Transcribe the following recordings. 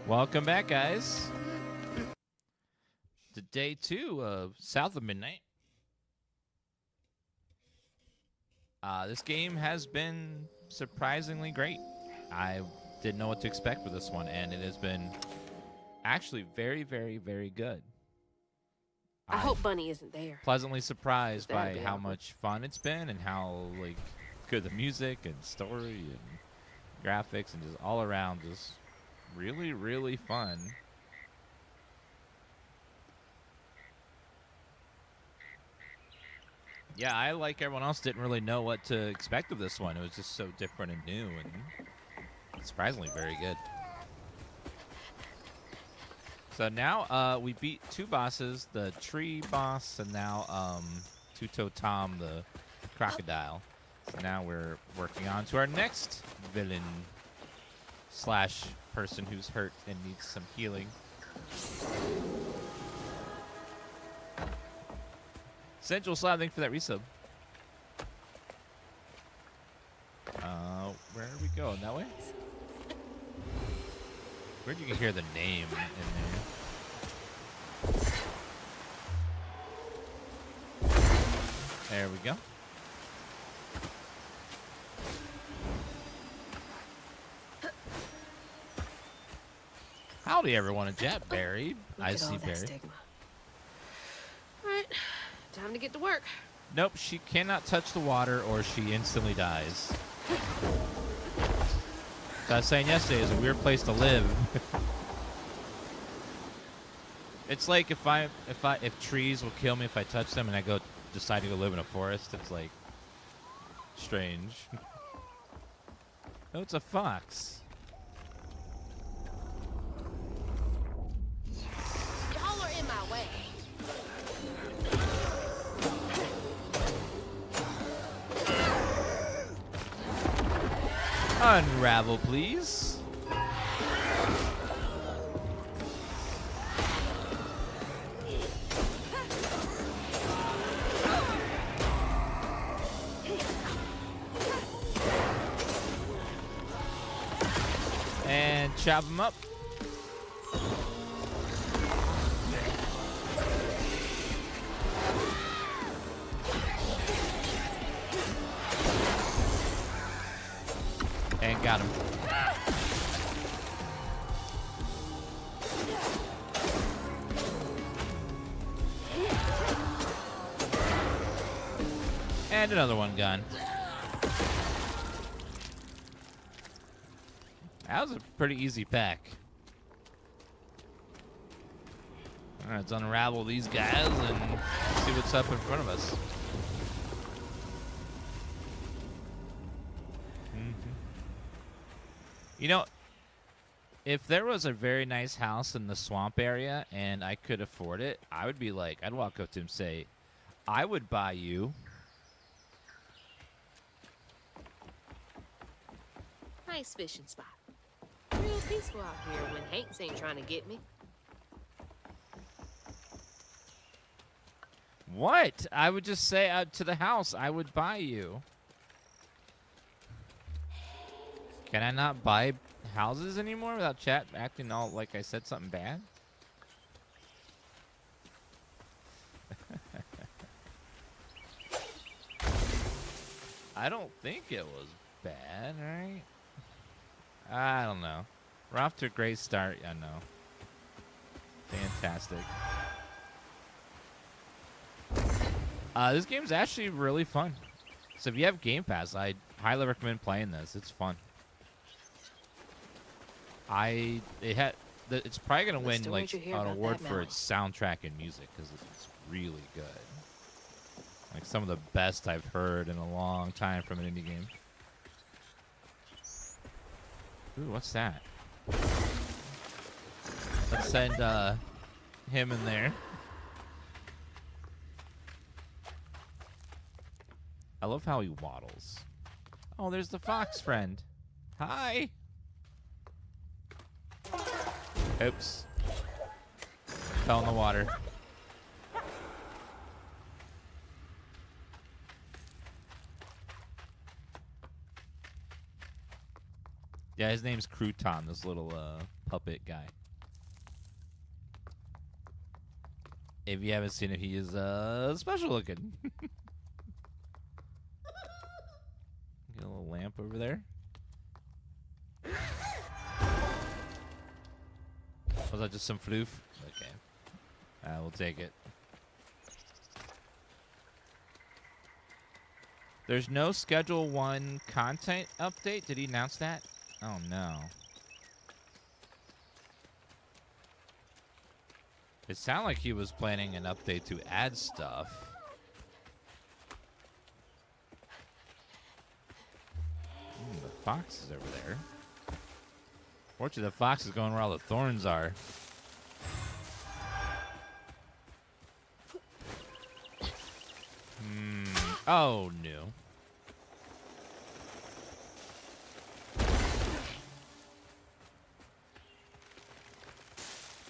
Welcome back, guys, to day 2 of South of Midnight. This game has been surprisingly great. I didn't know what to expect with this one, and it has been actually very, very, very good. I hope Bunny isn't there. Pleasantly surprised That'd by be how awkward. much fun it's been and how good the music and story and graphics and just all around just really, really fun. Yeah, I, like everyone else, didn't really know what to expect of this one. It was just so different and new and surprisingly very good. So now we beat 2 bosses, the tree boss and now Two-Toe Tom, the crocodile. So now we're working on to our next villain slash person who's hurt and needs some healing. Central Slab, thank you for that resub. Where are we going? That way? Where'd you hear the name in there? There we go. Howdy, everyone in chat. Barry. I see Barry. All right, time to get to work. Nope, she cannot touch the water or she instantly dies. So I was saying yesterday, it's a weird place to live. It's like if trees will kill me if I touch them and I decide to go live in a forest, it's like strange. Oh, it's a fox. Y'all are in my way. Unravel, please. And chop them up. And got him. And another one gone. That was a pretty easy pack. All right, let's unravel these guys and see what's up in front of us. You know, if there was a very nice house in the swamp area and I could afford it, I would be like, I'd walk up to him and say, I would buy you. Nice fishing spot. Real peaceful out here when Hanks ain't trying to get me. What? I would just say to the house, I would buy you. Can I not buy houses anymore without chat acting all like I said something bad? I don't think it was bad, right? I don't know. We're off to a great start, I know. Fantastic. This game's actually really fun. So if you have Game Pass, I highly recommend playing this. It's fun. It's probably gonna win like an award for its soundtrack and music because it's really good. Like some of the best I've heard in a long time from an indie game. Ooh, what's that? Let's send him in there. I love how he waddles. Oh, there's the fox friend. Hi. Oops. Fell in the water. Yeah, his name's Crouton, this little puppet guy. If you haven't seen him, he is special looking. Get a little lamp over there. Was that just some floof? Okay. We'll take it. There's no Schedule 1 content update? Did he announce that? Oh, no. It sounded like he was planning an update to add stuff. The fox is over there. Fortunately, the fox is going where all the thorns are. Oh, no.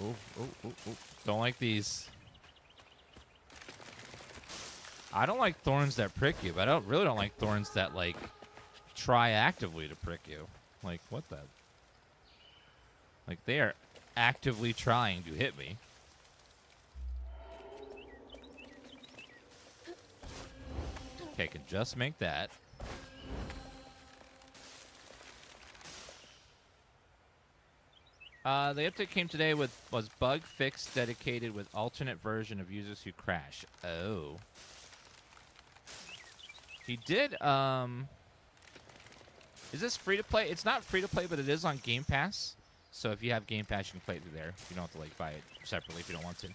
Oh. Don't like these. I don't like thorns that prick you, but I really don't like thorns that, like, try actively to prick you. Like, what the? Like, they are actively trying to hit me. Okay, can just make that. The update came today was bug fix dedicated with alternate version of users who crash. Oh. He did, is this free to play? It's not free to play, but it is on Game Pass. So if you have Game Pass, you can play it through there. You don't have to, like, buy it separately if you don't want to.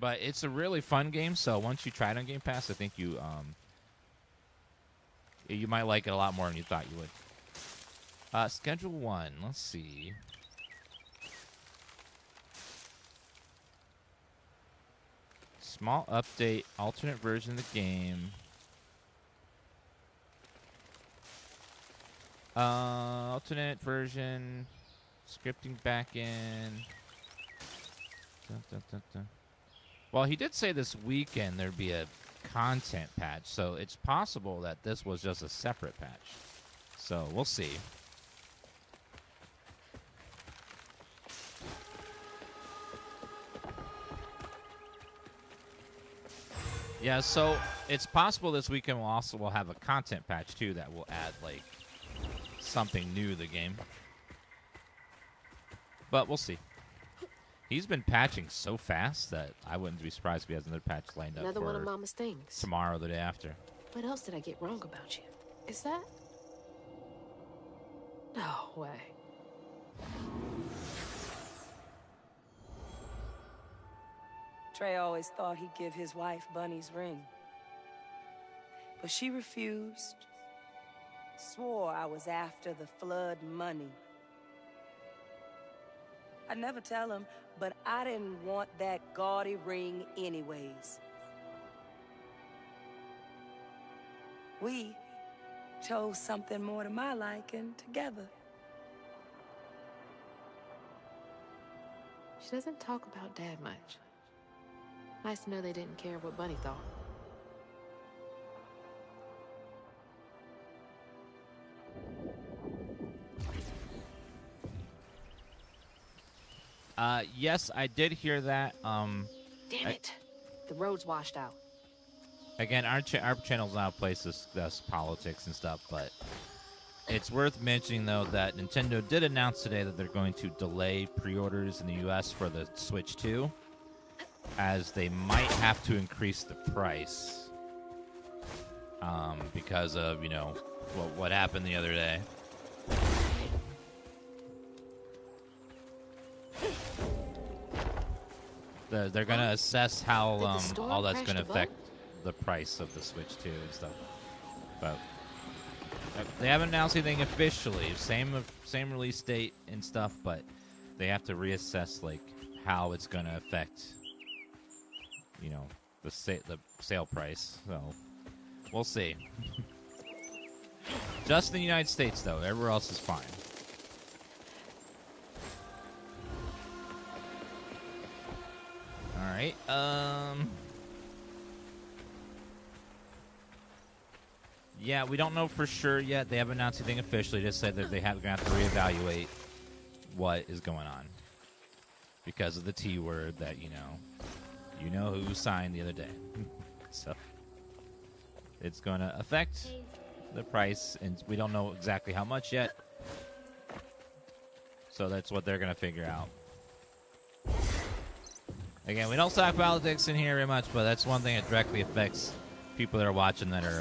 But it's a really fun game, so once you try it on Game Pass, I think you might like it a lot more than you thought you would. Schedule 1. Let's see. Small update, alternate version of the game. Alternate version, scripting backend. Well, he did say this weekend there'd be a content patch, so it's possible that this was just a separate patch. So we'll see. Yeah, so it's possible this weekend we'll have a content patch too that will add, like, something new to the game. But we'll see. He's been patching so fast that I wouldn't be surprised if he has another patch lined up Another for one of Mama's things. tomorrow or the day after. What else did I get wrong about you? Is that? No way. Trey always thought he'd give his wife Bunny's ring. But she refused. Swore I was after the flood money. I'd never tell him, but I didn't want that gaudy ring anyways. We chose something more to my liking together. She doesn't talk about Dad much. Nice to know they didn't care what Bunny thought. Yes, I did hear that. Damn it. The road's washed out. Again, our channel's not a place to discuss politics and stuff, but it's worth mentioning, though, that Nintendo did announce today that they're going to delay pre-orders in the U.S. for the Switch 2, as they might have to increase the price because of, you know, what happened the other day. They're going to assess how all that's going to affect the price of the Switch 2 and stuff. But they haven't announced anything officially. Same release date and stuff, but they have to reassess, like, how it's going to affect, you know, the sale price. So we'll see. Just in the United States, though. Everywhere else is fine. All right. Yeah, we don't know for sure yet. They haven't announced anything officially. Just said that they're going to have to reevaluate what is going on because of the T word that you know who signed the other day. So it's going to affect the price, and we don't know exactly how much yet. So that's what they're going to figure out. Again, we don't talk politics in here very much, but that's one thing that directly affects people that are watching that are,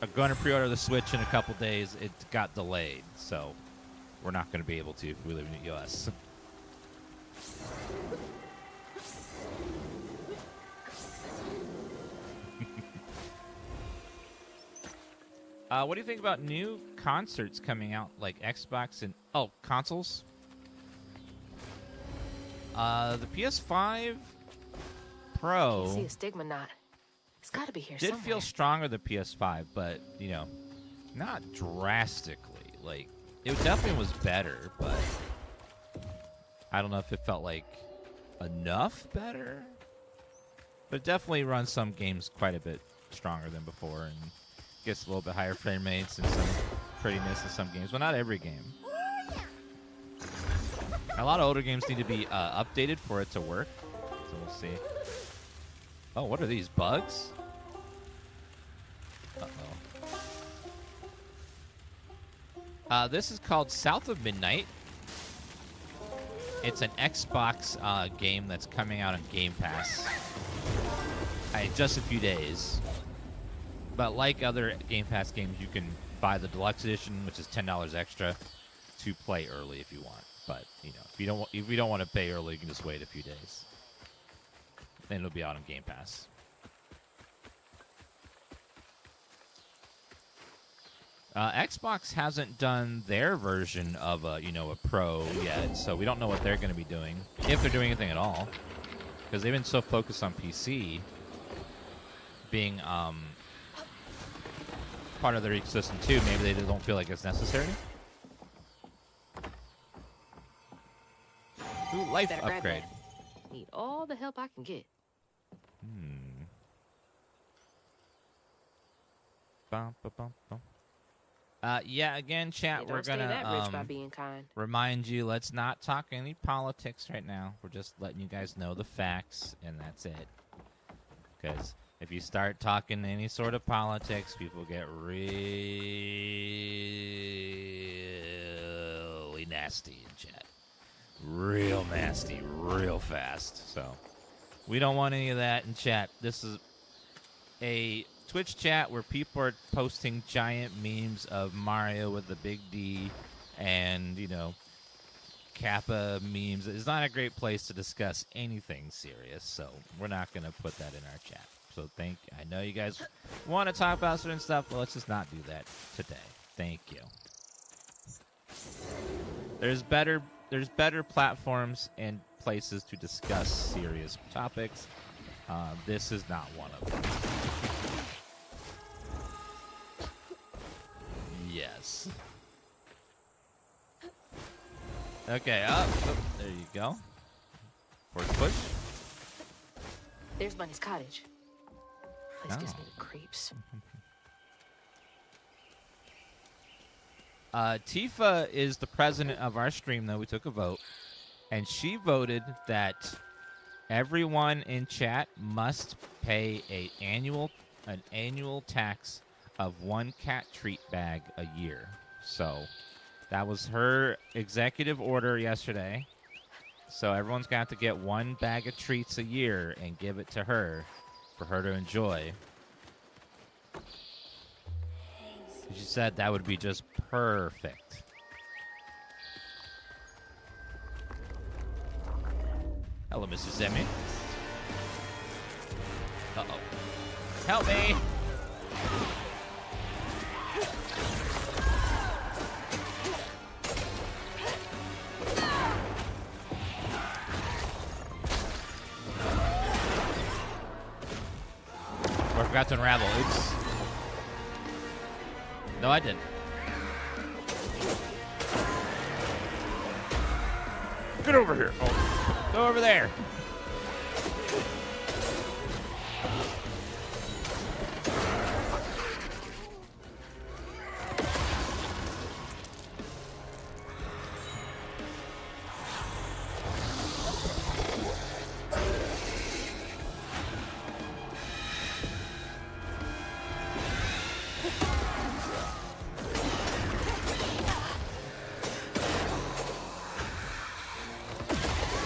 are going to pre-order the Switch in a couple days. It got delayed, so we're not going to be able to if we live in the U.S. What do you think about new concerts coming out, like Xbox and consoles? The PS5 Pro I see a stigma knot. It's got to be here did somewhere. feel stronger than PS5, but not drastically. Like it definitely was better, but I don't know if it felt like enough better. But it definitely runs some games quite a bit stronger than before, and gets a little bit higher frame rates and some prettiness in some games. Well, not every game. A lot of older games need to be updated for it to work. So we'll see. Oh, what are these, bugs? Uh-oh. This is called South of Midnight. It's an Xbox game that's coming out on Game Pass in just a few days. But like other Game Pass games, you can buy the deluxe edition, which is $10 extra, to play early if you want. But if you don't want to pay early, you can just wait a few days. Then it'll be out on Game Pass. Xbox hasn't done their version of a Pro yet, so we don't know what they're going to be doing, if they're doing anything at all, because they've been so focused on PC being part of their ecosystem too. Maybe they just don't feel like it's necessary. Ooh, life Better grab upgrade. that. Need all the help I can get. Bum, bum, bum, bum. Yeah, again, chat, You we're don't stay that gonna rich by being kind. remind you, let's not talk any politics right now. We're just letting you guys know the facts, and that's it. Because if you start talking any sort of politics, people get really nasty in chat. Real nasty, real fast. So we don't want any of that in chat. This is a Twitch chat where people are posting giant memes of Mario with the big D and, Kappa memes. It's not a great place to discuss anything serious, so we're not going to put that in our chat. So I know you guys want to talk about certain stuff, but let's just not do that today. Thank you. There's better platforms and places to discuss serious topics. This is not one of them. Yes. Okay, up. Oh, there you go. Force push. There's Bunny's cottage. Place gives Oh. me the creeps. Tifa is the president of our stream, though. We took a vote. And she voted that everyone in chat must pay an annual tax of 1 cat treat bag a year. So that was her executive order yesterday. So everyone's got to get 1 bag of treats a year and give it to her for her to enjoy. She said that would be just perfect. Hello, Mr. Zemi. Uh-oh. Help me! I forgot to unravel. Oops. No, I didn't. Get over here. Oh. Go over there.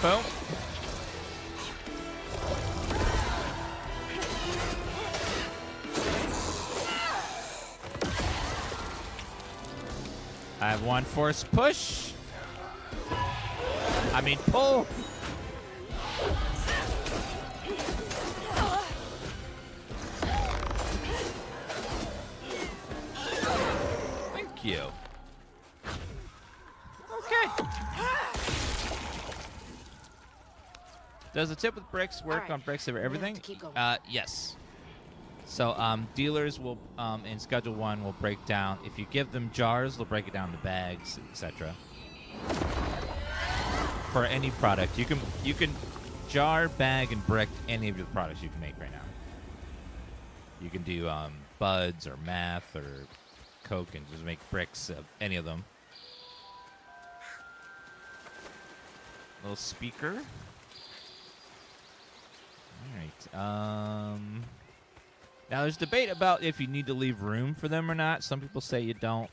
Boom. I have one force push. I mean pull. Thank you. Okay. Does the tip with bricks work Alright, on bricks over we're gonna have everything? to keep going. Yes. So dealers will in Schedule 1 will break down. If you give them jars, they'll break it down to bags, etc. For any product, you can jar, bag, and brick any of your products you can make right now. You can do buds or math or Coke and just make bricks of any of them. Little speaker. All right. Now there's debate about if you need to leave room for them or not. Some people say you don't.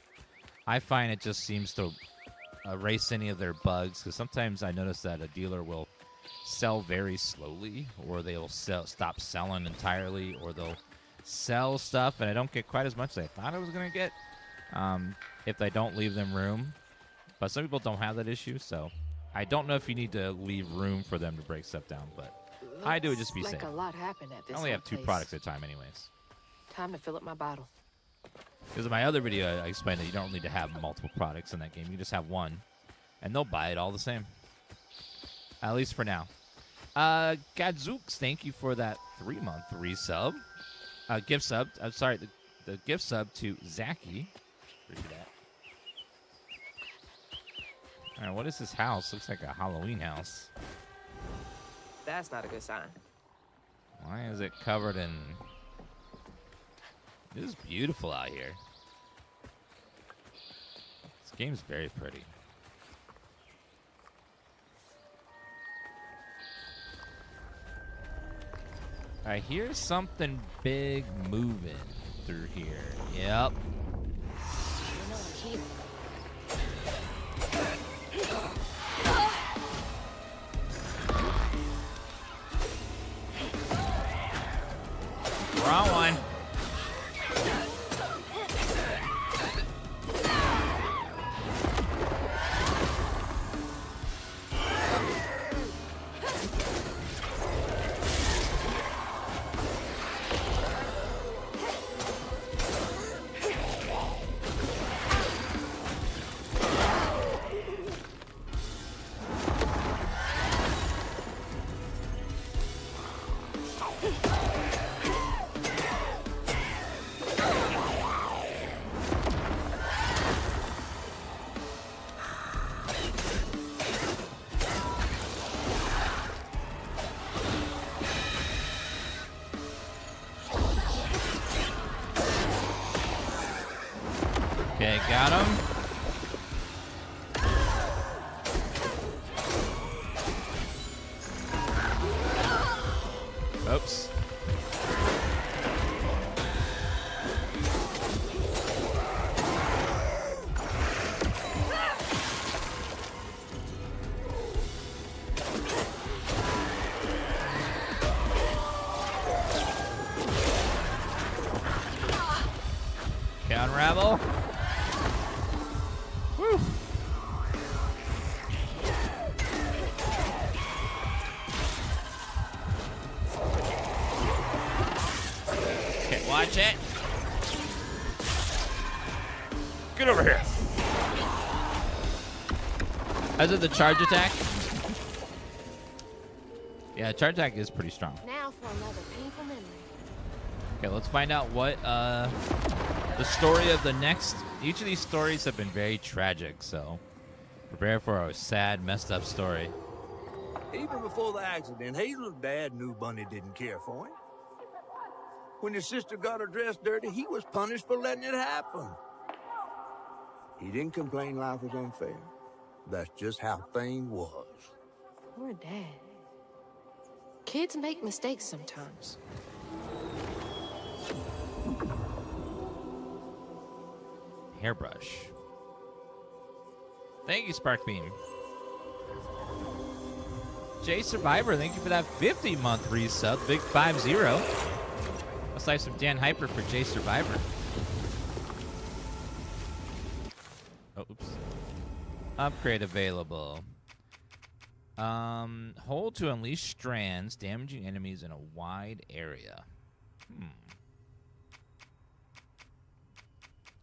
I find it just seems to erase any of their bugs, because sometimes I notice that a dealer will sell very slowly, or they'll stop selling entirely, or they'll sell stuff and I don't get quite as much as I thought I was going to get if I don't leave them room. But some people don't have that issue, so I don't know if you need to leave room for them to break stuff down, but I do it just to be like safe. A lot happened at this I only have old 2 place. products at a time anyways. Time to fill up my bottle. Because in my other video, I explained that you don't need to have multiple products in that game. You just have one, and they'll buy it all the same. At least for now. Gadzooks, thank you for that 3-month resub. Gift sub. I'm sorry, the gift sub to Zachy. Appreciate that. All right, what is this house? Looks like a Halloween house. That's not a good sign. Why is it covered in... This is beautiful out here. This game's very pretty. I hear something big moving through here. Yep. We're on one. Okay, got him. Oops. Okay, unravel. Woo. Okay, watch it. Get over here. Is it the charge attack? Yeah, charge attack is pretty strong. Now for another painful memory. Okay, let's find out what the story of the next. Each of these stories have been very tragic, so prepare for a sad, messed up story. Even before the accident, Hazel's dad knew Bunny didn't care for him. When his sister got her dress dirty, he was punished for letting it happen. He didn't complain life was unfair. That's just how things was. Poor Dad. Kids make mistakes sometimes. Hairbrush. Thank you, Sparkbeam. Jay Survivor, thank you for that 50-month resub. Big 50. Let's type some Dan Hyper for Jay Survivor. Oh, oops. Upgrade available. Hold to unleash strands, damaging enemies in a wide area.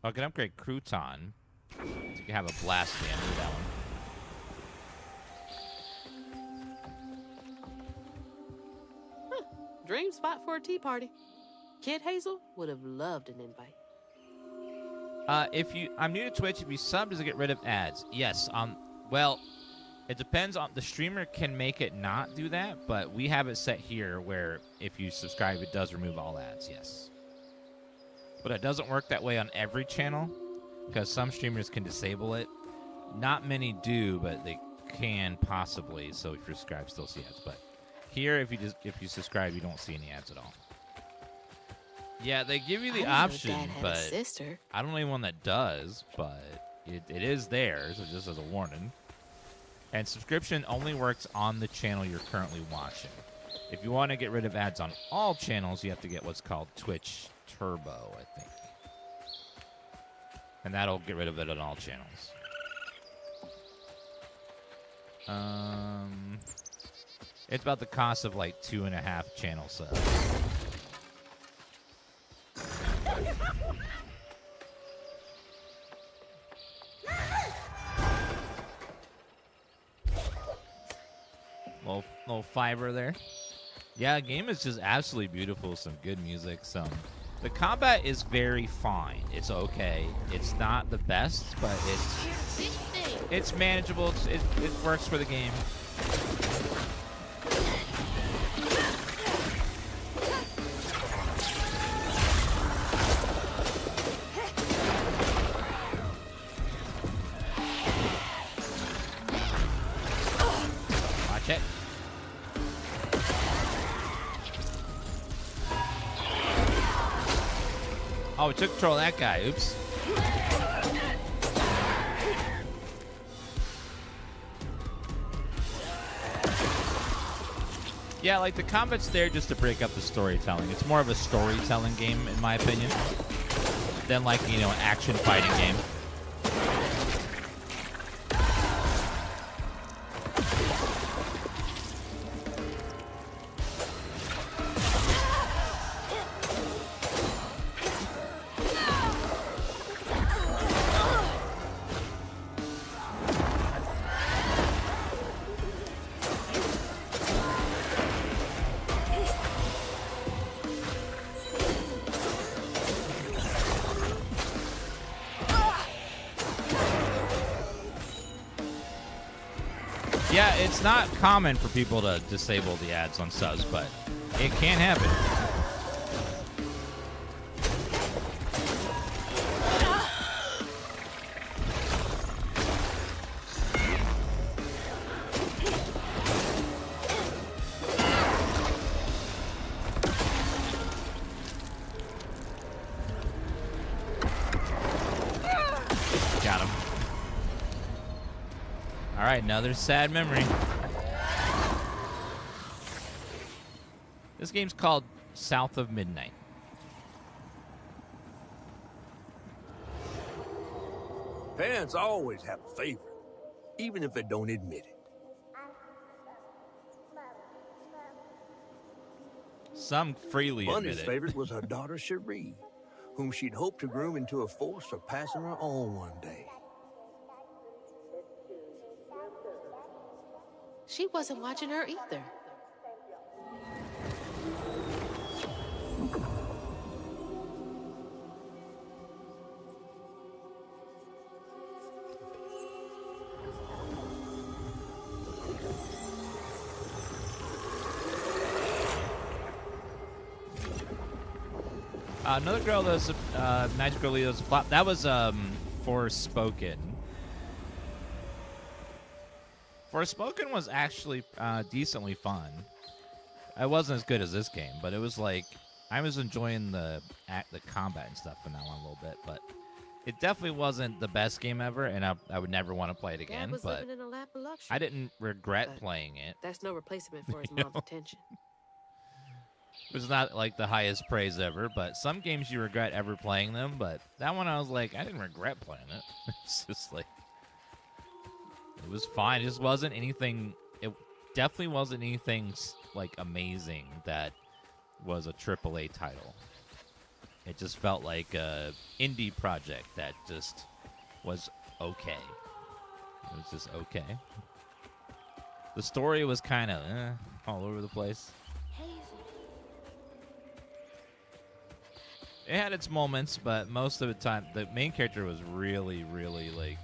Oh, I can upgrade Crouton. So you can have a blast at the end of that one. Dream spot for a tea party. Kid Hazel would have loved an invite. I'm new to Twitch. If you sub, does it get rid of ads? Yes. Well, it depends on the streamer can make it not do that, but we have it set here where if you subscribe, it does remove all ads. Yes. But it doesn't work that way on every channel because some streamers can disable it. Not many do, but they can possibly. So if you're subscribed, still see ads. But here, if you subscribe, you don't see any ads at all. Yeah, they give you the option, but I don't know anyone that does, but it is there, so just as a warning. And subscription only works on the channel you're currently watching. If you want to get rid of ads on all channels, you have to get what's called Twitch Turbo, I think. And that'll get rid of it on all channels. It's about the cost of like 2.5 channel subs. Little fiber there. Yeah, the game is just absolutely beautiful. Some good music. The combat is very fine. It's okay. It's not the best, but it's manageable. It works for the game. Watch it. Oh, we took control of that guy. Oops. Yeah, like the combat's there just to break up the storytelling. It's more of a storytelling game, in my opinion, than like, an action fighting game. Yeah, it's not common for people to disable the ads on subs, but it can happen. Got him. All right, another sad memory. This game's called South of Midnight. Parents always have a favorite, even if they don't admit it. Some freely admit Bunny's it. favorite was her daughter Cherie, whom she'd hoped to groom into a force for passing her on one day. She wasn't watching her either. Another girl that was Magic Girl Leo's flop. That was Forspoken. Forspoken was actually decently fun. It wasn't as good as this game, but it was like I was enjoying the combat and stuff in that one a little bit. But it definitely wasn't the best game ever, and I would never want to play it Dad again. was But living in a lap of luxury. I didn't regret But playing it. That's no replacement for his You mom's know? attention. It was not like the highest praise ever, but some games you regret ever playing them. But that one, I was like, I didn't regret playing it. It's just like, it was fine. It just wasn't anything. It definitely wasn't anything like amazing that was a AAA title. It just felt like a indie project that just was okay. It was just okay. The story was kind of all over the place. It had its moments, but most of the time, the main character was really, really, like,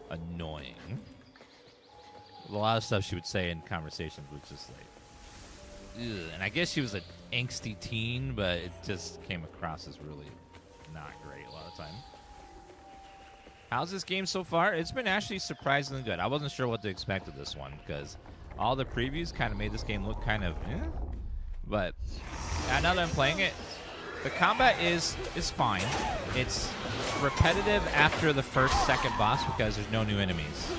annoying. A lot of stuff she would say in conversations was just like, ugh. And I guess she was an angsty teen, but it just came across as really not great a lot of the time. How's this game so far? It's been actually surprisingly good. I wasn't sure what to expect of this one, because all the previews kind of made this game look kind of, But now that I'm playing it, the combat is fine. It's repetitive after the second boss because there's no new enemies.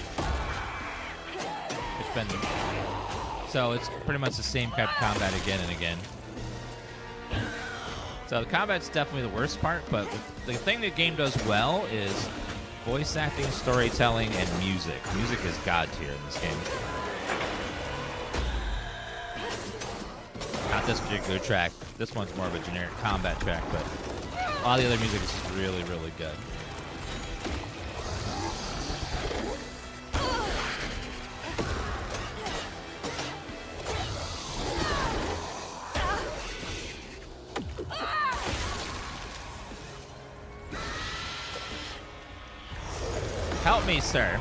So it's pretty much the same type of combat again and again. So the combat's definitely the worst part, but the thing the game does well is voice acting, storytelling, and music. Music is god tier in this game. Not this particular track. This one's more of a generic combat track, but a lot of the other music is just really, really good. Help me, sir.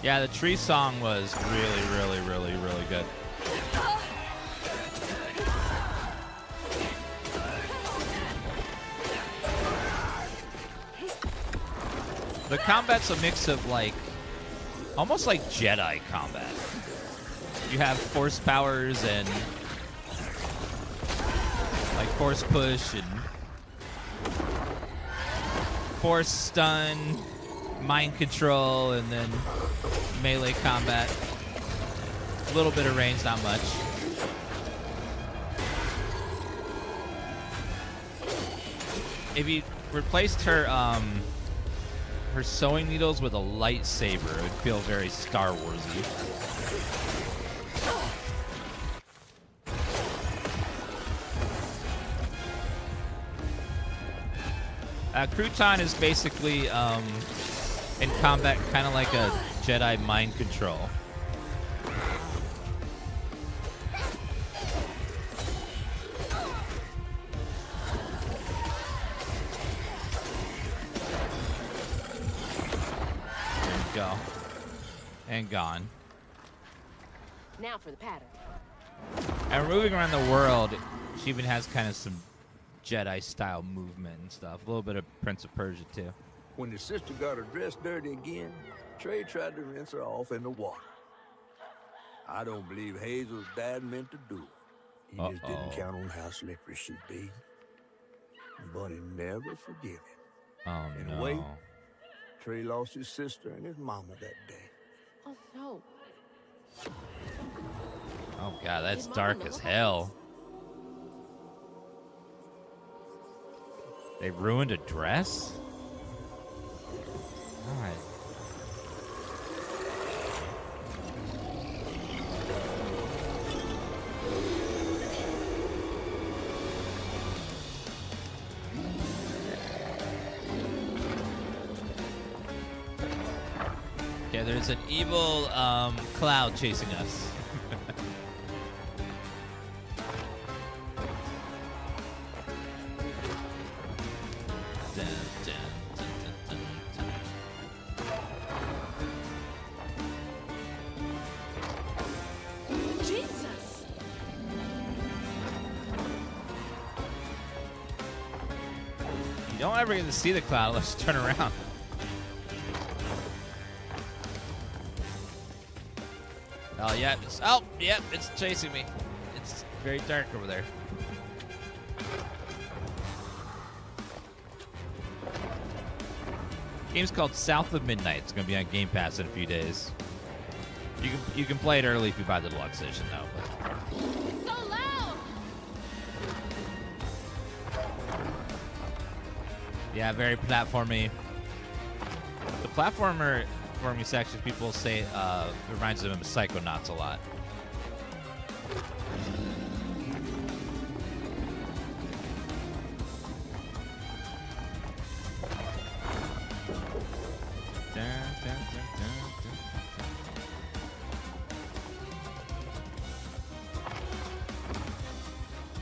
Yeah, the tree song was really, really, really, really good. The combat's a mix of like, almost like Jedi combat. You have force powers and like force push and force stun, mind control, and then melee combat. A little bit of range, not much. If you replaced her her sewing needles with a lightsaber, it would feel very Star Warsy. Crouton is basically in combat kind of like a Jedi mind control. There you go. And gone. Now for the pattern. And we're moving around the world. She even has kind of some Jedi-style movement and stuff. A little bit of Prince of Persia, too. When his sister got her dress dirty again, Trey tried to rinse her off in the water. I don't believe Hazel's dad meant to do it. He just didn't count on how slippery she'd be. Bunny never forgive him. Oh, In no. a way, Trey lost his sister and his mama that day. Oh, no. Oh, God, that's His mama dark know as about hell. They ruined a dress? All right. Okay, there's an evil cloud chasing us. Dun, dun, dun, dun, dun, dun. Jesus! You don't ever get to see the cloud unless you turn around. Oh, yeah. Oh, yeah, it's chasing me. It's very dark over there. Game's called South of Midnight. It's going to be on Game Pass in a few days. You can play it early if you buy the deluxe edition, though. But. It's so loud! Yeah, very platformy. The platformer forming section, people say reminds them of Psychonauts a lot.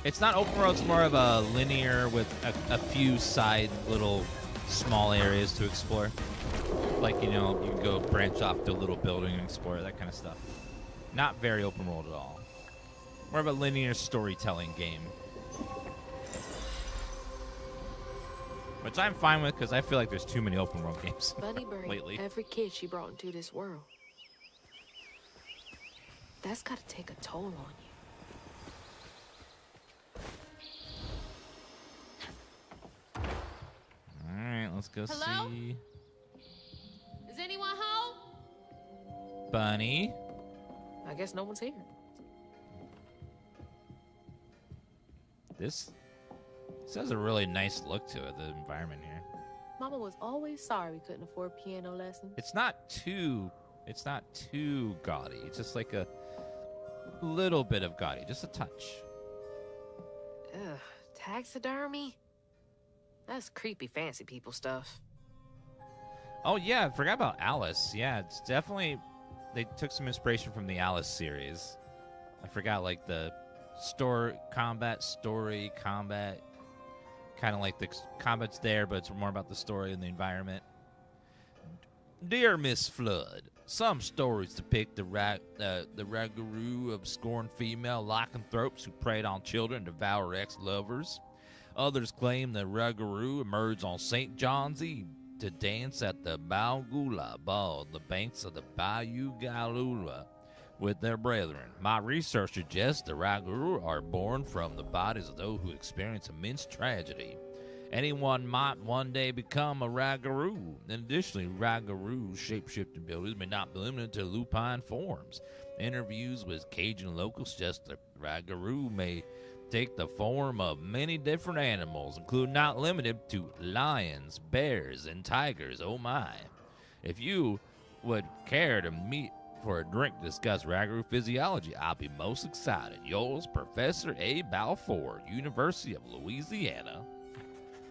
It's not open world, it's more of a linear with a few side little small areas to explore. Like, you know, you can go branch off to a little building and explore, that kind of stuff. Not very open world at all. More of a linear storytelling game. Which I'm fine with because I feel like there's too many open world games Bunny buried lately. every kid she brought into this world. That's gotta take a toll on you. Alright, let's go Hello? see. Is anyone home? Bunny. I guess no one's here. This has a really nice look to it, the environment here. Mama was always sorry we couldn't afford piano lessons. It's not too gaudy. It's just like a little bit of gaudy, just a touch. Ugh, taxidermy? That's creepy fancy people stuff. Oh yeah, I forgot about Alice. Yeah, it's definitely they took some inspiration from the Alice series. I forgot like the story combat, kind of like the combat's there, but it's more about the story and the environment. Dear Miss Flood, some stories depict the ragaroo of scorned female lycanthropes who preyed on children and devour ex-lovers. Others claim the ragaroo emerged on St. John's Eve to dance at the Balgula Ball, the banks of the Bayou Galula, with their brethren. My research suggests the ragaroo are born from the bodies of those who experience immense tragedy. Anyone might one day become a ragaroo. And additionally, ragaroo shape-shifting abilities may not be limited to lupine forms. Interviews with Cajun locals suggest the ragaroo may take the form of many different animals, including not limited to lions, bears, and tigers. Oh my. If you would care to meet for a drink to discuss ragaroo physiology, I'll be most excited. Yours, Professor A. Balfour, University of Louisiana.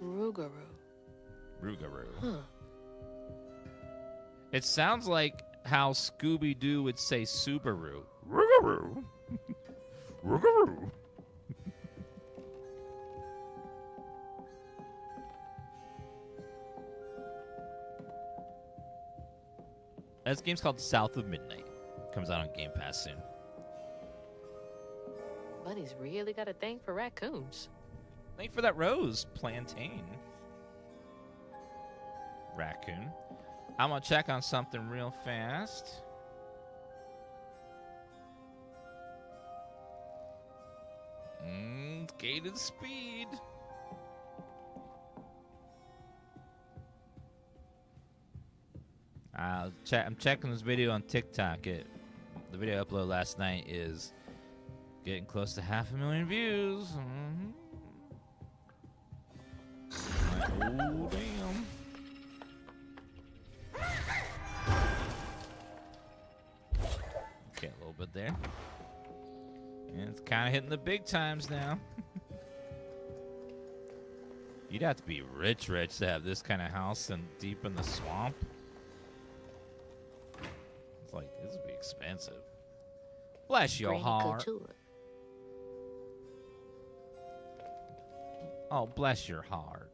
Rougarou. Rougarou. It sounds like how Scooby-Doo would say Subaru. Rougarou. Rougarou. This game's called South of Midnight. Comes out on Game Pass soon. Bunny's really got a thing for raccoons. Thank you for that rose. Plantain. Raccoon. I'm going to check on something real fast. Gated speed. I'm checking this video on TikTok. The video I uploaded last night is getting close to 500,000 views. Like, oh, damn. Okay, a little bit there. And it's kind of hitting the big times now. You'd have to be rich to have this kind of house and deep in the swamp. It's like, this would be expensive. Bless your Granny heart. Couture. Oh, bless your heart.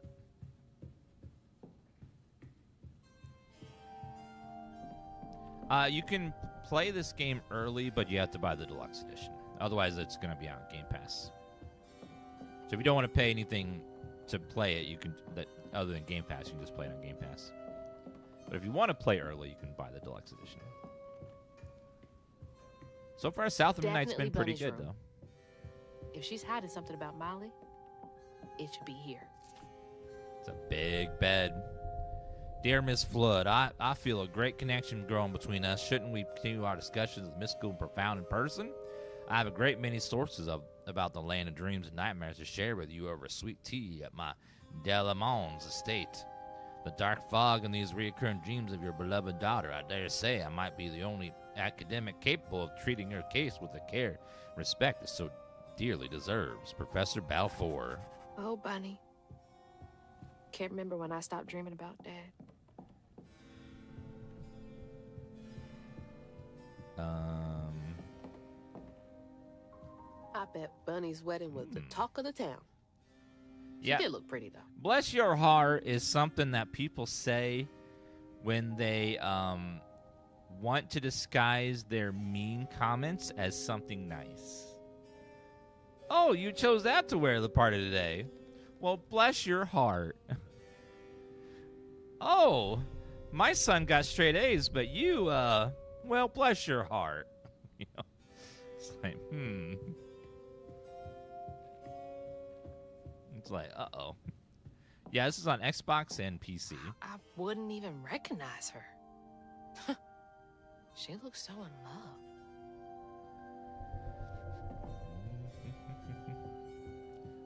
You can play this game early, but you have to buy the deluxe edition. Otherwise, it's going to be on Game Pass. So if you don't want to pay anything to play it, you can. Other than Game Pass, you can just play it on Game Pass. But if you want to play early, you can buy the deluxe edition. So far, South of Midnight's been Definitely pretty Bunny's good, room. though. If she's hiding something about Molly, it should be here. It's a big bed. Dear Miss Flood, I feel a great connection growing between us. Shouldn't we continue our discussions of mystical and profound in person? I have a great many sources about the land of dreams and nightmares to share with you over sweet tea at my Delamons estate. The dark fog and these reoccurring dreams of your beloved daughter, I dare say I might be the only academic capable of treating her case with the care and respect it so dearly deserves. Professor Balfour. Oh, Bunny. Can't remember when I stopped dreaming about Dad. I bet Bunny's wedding was the talk of the town. She did look pretty, though. Bless your heart is something that people say when they want to disguise their mean comments as something nice. Oh, you chose that to wear the party today. Well, bless your heart. Oh, my son got straight A's, but you, well, bless your heart. You know, it's like, It's like, uh-oh. Yeah, this is on Xbox and PC. I wouldn't even recognize her. She looks so in love.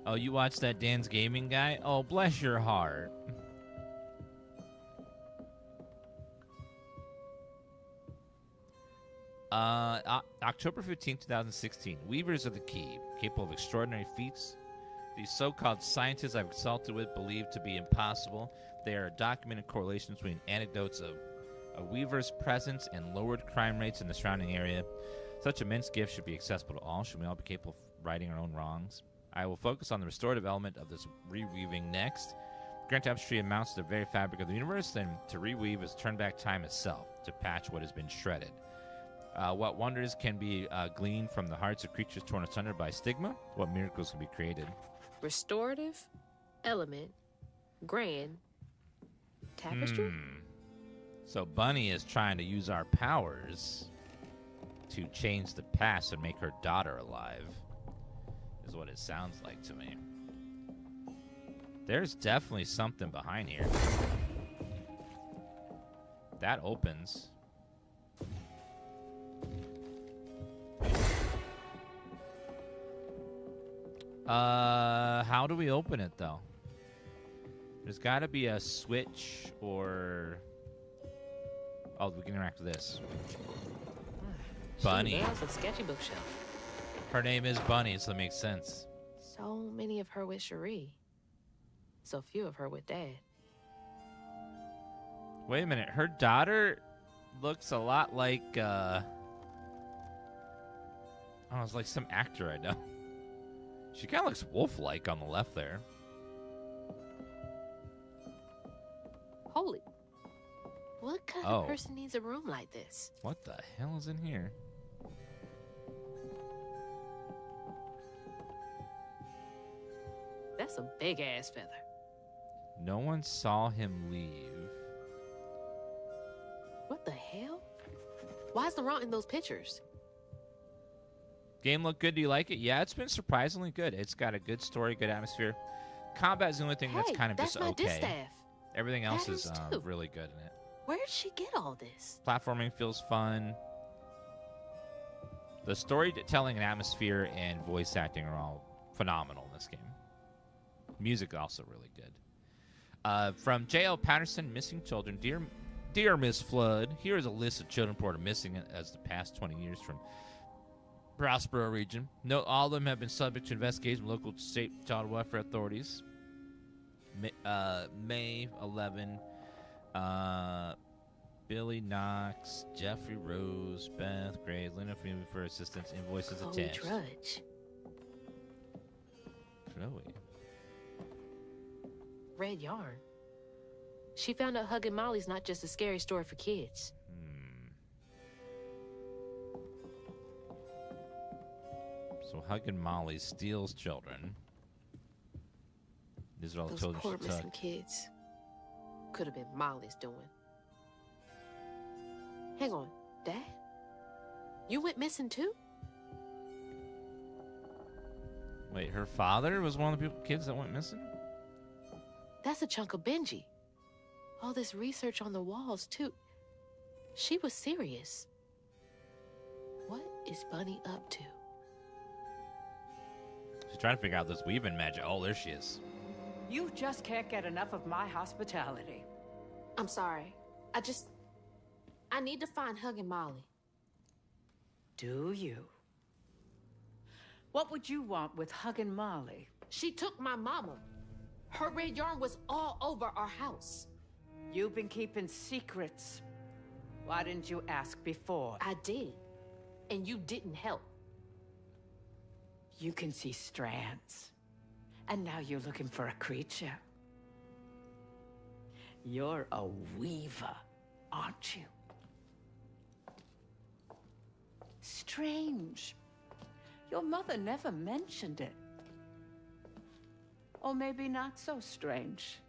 Oh, you watched that DansGaming guy? Oh, bless your heart. October 15th, 2016. Weavers of the Key, capable of extraordinary feats. These so-called scientists I've consulted with believe to be impossible. There are documented correlations between anecdotes of a weaver's presence and lowered crime rates in the surrounding area. Such immense gifts should be accessible to all. Should we all be capable of righting our own wrongs? I will focus on the restorative element of this reweaving next. Grant tapestry amounts to the very fabric of the universe, then to reweave is turn back time itself, to patch what has been shredded. What wonders can be gleaned from the hearts of creatures torn asunder by stigma? What miracles can be created? Restorative, element, grand, tapestry? So Bunny is trying to use our powers to change the past and make her daughter alive, is what it sounds like to me. There's definitely something behind here. That opens. How do we open it, though? There's got to be a switch or... Oh, we can interact with this. Bunny. She a sketchy bookshelf. Her name is Bunny, so that makes sense. So many of her with Cherie. So few of her with Dad. Wait a minute. Her daughter looks a lot like, oh, it's like some actor I know. She kind of looks wolf-like on the left there. Holy. What kind of person needs a room like this? What the hell is in here? That's a big-ass feather. No one saw him leave. What the hell? Why is Laurent in those pictures? Game looked good. Do you like it? Yeah, it's been surprisingly good. It's got a good story, good atmosphere. Combat is the only thing that's kind of just okay. Distaff. Everything else That is really good in it. Where'd she get all this? Platforming feels fun. The storytelling and atmosphere and voice acting are all phenomenal in this game. Music also really good. From J.L. Patterson, Missing Children. Dear Miss Flood, here is a list of children reported missing as the past 20 years from Prospero region. Note all of them have been subject to investigation from local state child welfare authorities. May 11, Billy Knox, Jeffrey Rose, Beth Graves, Lena Freeman for assistance, invoices attached. Drudge. Chloe. Red yarn. She found out Hugging Molly's not just a scary story for kids. So Hugging Molly steals children. These are all Those children poor she missing took. kids. Could have been Molly's doing. Hang on, Dad? You went missing too? Wait, her father was one of the kids that went missing? That's a chunk of Benji. All this research on the walls, too. She was serious. What is Bunny up to? She's trying to figure out this weaving magic. Oh, there she is. You just can't get enough of my hospitality. I'm sorry. I need to find Huggin' Molly. Do you? What would you want with Huggin' Molly? She took my mama. Her red yarn was all over our house. You've been keeping secrets. Why didn't you ask before? I did. And you didn't help. You can see strands. And now you're looking for a creature. You're a weaver, aren't you? Strange. Your mother never mentioned it. Or maybe not so strange.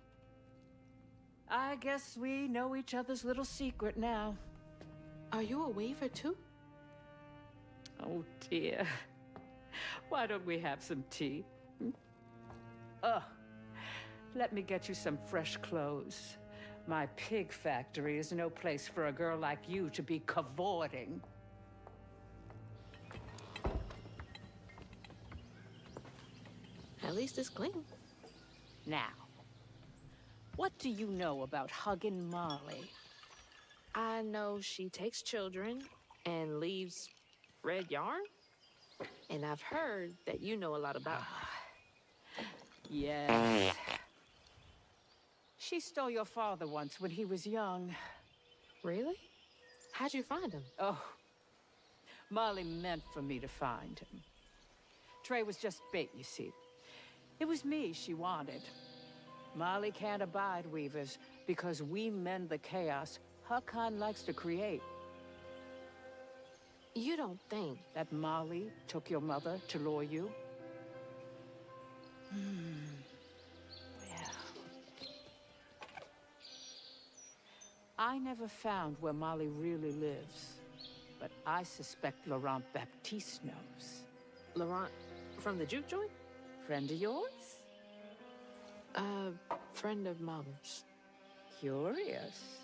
I guess we know each other's little secret now. Are you a weaver too? Oh dear. Why don't we have some tea? Let me get you some fresh clothes. My pig factory is no place for a girl like you to be cavorting. At least it's clean. Now, what do you know about Huggin' Molly? I know she takes children and leaves red yarn. And I've heard that you know a lot about her. Yes. She stole your father once when he was young. Really? How'd you find him? Oh, Molly meant for me to find him. Trey was just bait, you see. It was me she wanted. Molly can't abide weavers because we mend the chaos her kind likes to create. You don't think That Molly took your mother to lure you? Well, I never found where Molly really lives, but I suspect Laurent Baptiste knows. Laurent from the juke joint? Friend of yours? Friend of Mama's. Curious.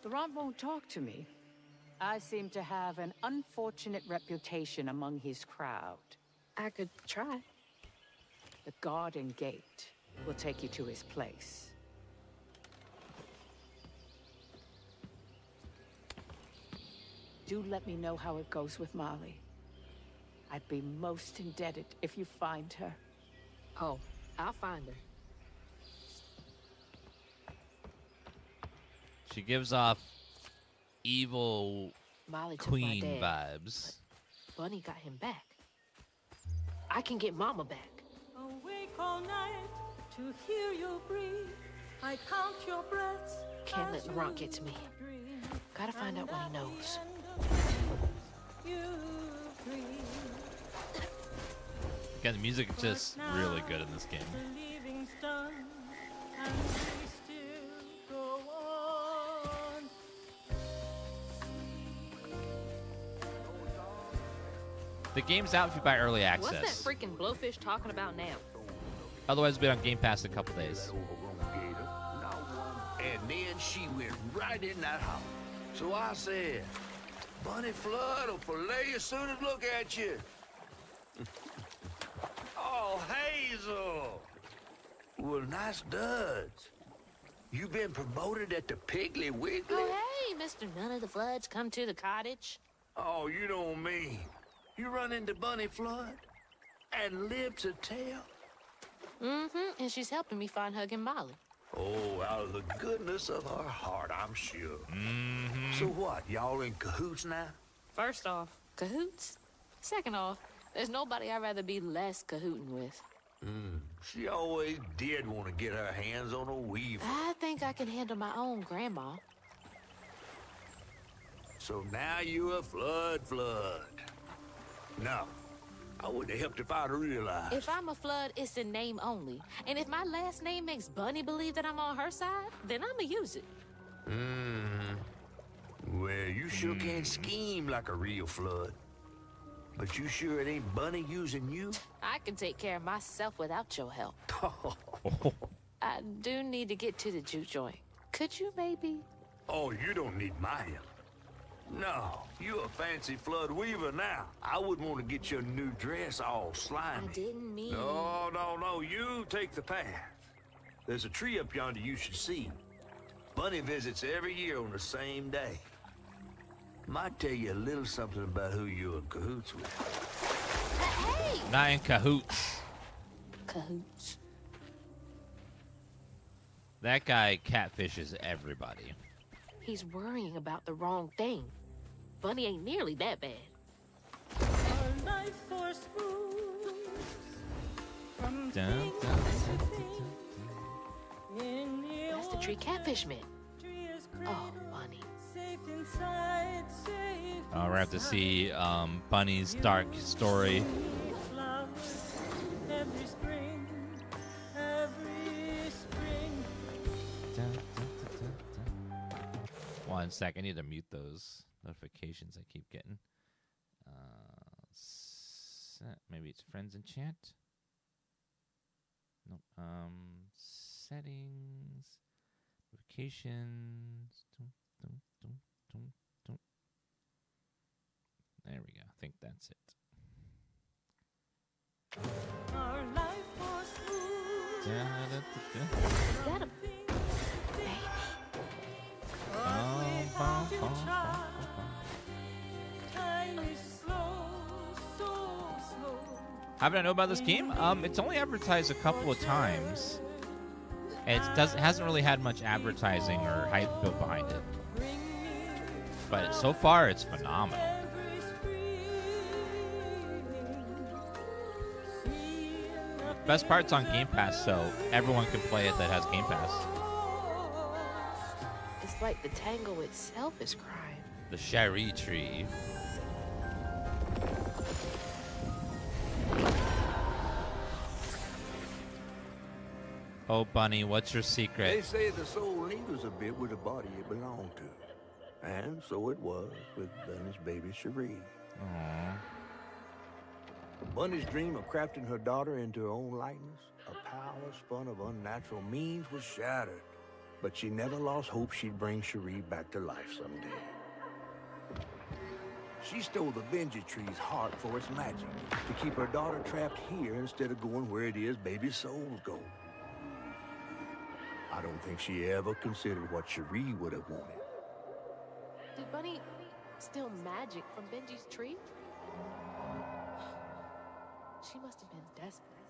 Laurent won't talk to me. I seem to have an unfortunate reputation among his crowd. I could try. The garden gate will take you to his place. Do let me know how it goes with Molly. I'd be most indebted if you find her. Oh, I'll find her. She gives off evil Molly took queen my dad. vibes. Bunny got him back. I can get Mama back. Awake all night to hear you breathe. I count your breaths. Can't let as Laurent you get to me. dream. Gotta find out And what he at the knows. end of you breathe. Again, the music is just really good in this game. The leaving's done, and we still go on. The game's out if you buy early What's access. that freaking blowfish talking about now? Otherwise, it'll be on Game Pass in a couple days. And then she went right in that house. So I said, Bunny Flood will fillet you as soon as look at you. Oh, Hazel. Well, nice duds. You been promoted at the Piggly Wiggly? Oh, hey, Mr. None of the Floods, come to the cottage. Oh, you don't mean. You run into Bunny Flood and live to tell? Mm-hmm, and she's helping me find Huggin' Molly. Oh, out of the goodness of her heart, I'm sure. So what, y'all in cahoots now? First off, cahoots. Second off, there's nobody I'd rather be less cahooting with. She always did want to get her hands on a weaver. I think I can handle my own grandma. So now you a flood. No, I wouldn't have helped if I'd realized. If I'm a Flood, it's in name only. And if my last name makes Bunny believe that I'm on her side, then I'ma use it. Well, you sure can scheme like a real flood. But you sure it ain't Bunny using you? I can take care of myself without your help. I do need to get to the juke joint. Could you maybe? Oh, you don't need my help. No, you a fancy flood weaver now. I wouldn't want to get your new dress all slimy. I didn't mean... No, you take the path. There's a tree up yonder you should see. Bunny visits every year on the same day. Might tell you a little something about who you're in cahoots with. Hey! Not in cahoots. Cahoots. That guy catfishes everybody. He's worrying about the wrong thing. Bunny ain't nearly that bad. Our life force moves from Dun, thing dun, to thing. In the That's the tree catfish man. tree is Oh, cradled, Bunny. safe inside, safe Oh, we're have to inside. see Bunny's dark story. Flowers every spring, every spring. One sec, I need to mute those notifications I keep getting. Maybe it's friends and chat. Nope. Settings, notifications. There we go. I think that's it. Our life force moves. Is that a baby? Time is slow, so slow. How did I know about this game? It's only advertised a couple of times. And it hasn't really had much advertising or hype built behind it. But so far, it's phenomenal. Best part's on Game Pass, so everyone can play it that has Game Pass. It's like the tango itself is crying. The cherry tree. Oh, Bunny, what's your They secret? say the soul lingers a bit with the body it belonged to. And so it was with Bunny's baby Cherie. Aww. Bunny's dream of crafting her daughter into her own likeness, a power spun of unnatural means, was shattered. But she never lost hope she'd bring Cherie back to life someday. She stole the Benji tree's heart for its magic, to keep her daughter trapped here instead of going where it is baby souls go. I don't think she ever considered what Cherie would have wanted. Did Bunny steal magic from Benji's tree? She must have been desperate.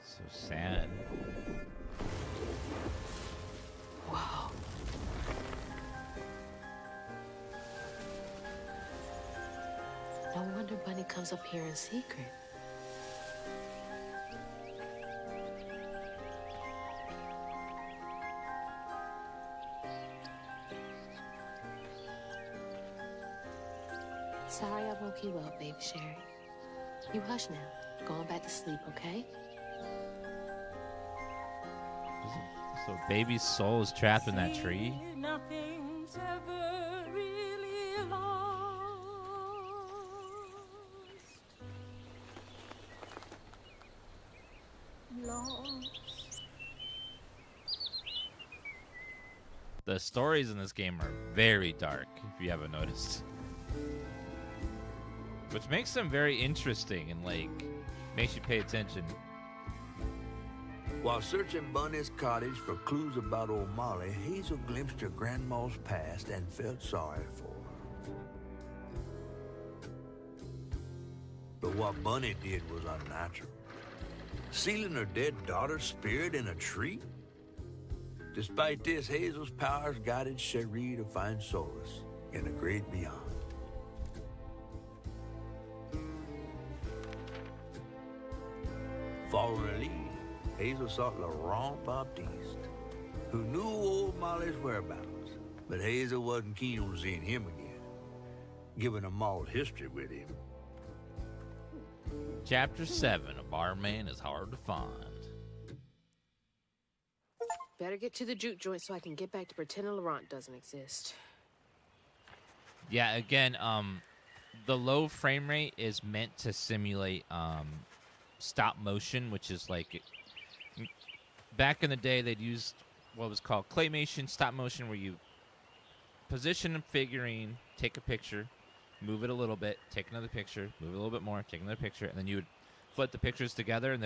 So sad. Wow. No wonder Bunny comes up here in secret. Sorry I woke you up, baby Sherry. You hush now. Going back to sleep, okay? So baby's soul is trapped in that tree? Nothing's ever really lost. The stories in this game are very dark, if you haven't noticed. Which makes them very interesting and, like, makes you pay attention. While searching Bunny's cottage for clues about old Molly, Hazel glimpsed her grandma's past and felt sorry for her. But what Bunny did was unnatural. Sealing her dead daughter's spirit in a tree? Despite this, Hazel's powers guided Cherie to find solace in the great beyond. Following a lead, Hazel sought Laurent Baptiste, who knew old Molly's whereabouts, but Hazel wasn't keen on seeing him again, given a mauled history with him. Chapter 7, a barman is hard to find. Better get to the juke joint so I can get back to pretending Laurent doesn't exist. Yeah, again, the low frame rate is meant to simulate stop motion, which is like back in the day they'd used what was called claymation stop motion, where you position a figurine, take a picture, move it a little bit, take another picture, move it a little bit more, take another picture, and then you would flip the pictures together, and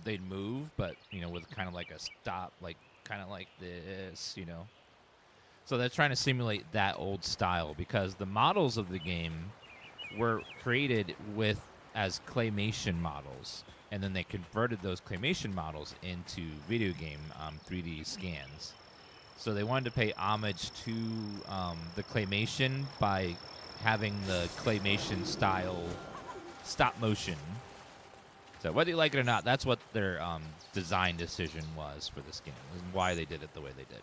they'd move, but with kind of like a stop, like kind of like this, So they're trying to simulate that old style because the models of the game were created as claymation models, and then they converted those claymation models into video game 3D scans. So they wanted to pay homage to the claymation by having the claymation style stop motion. So whether you like it or not, that's what their design decision was for this game, and why they did it the way they did.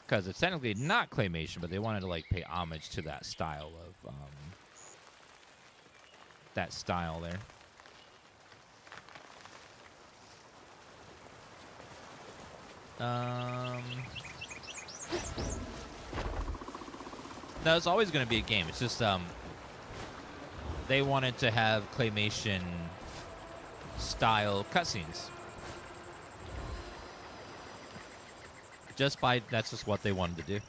Because it's technically not claymation, but they wanted to pay homage to that style of that style there. No, it's always going to be a game. It's just they wanted to have claymation style cutscenes. That's just what they wanted to do.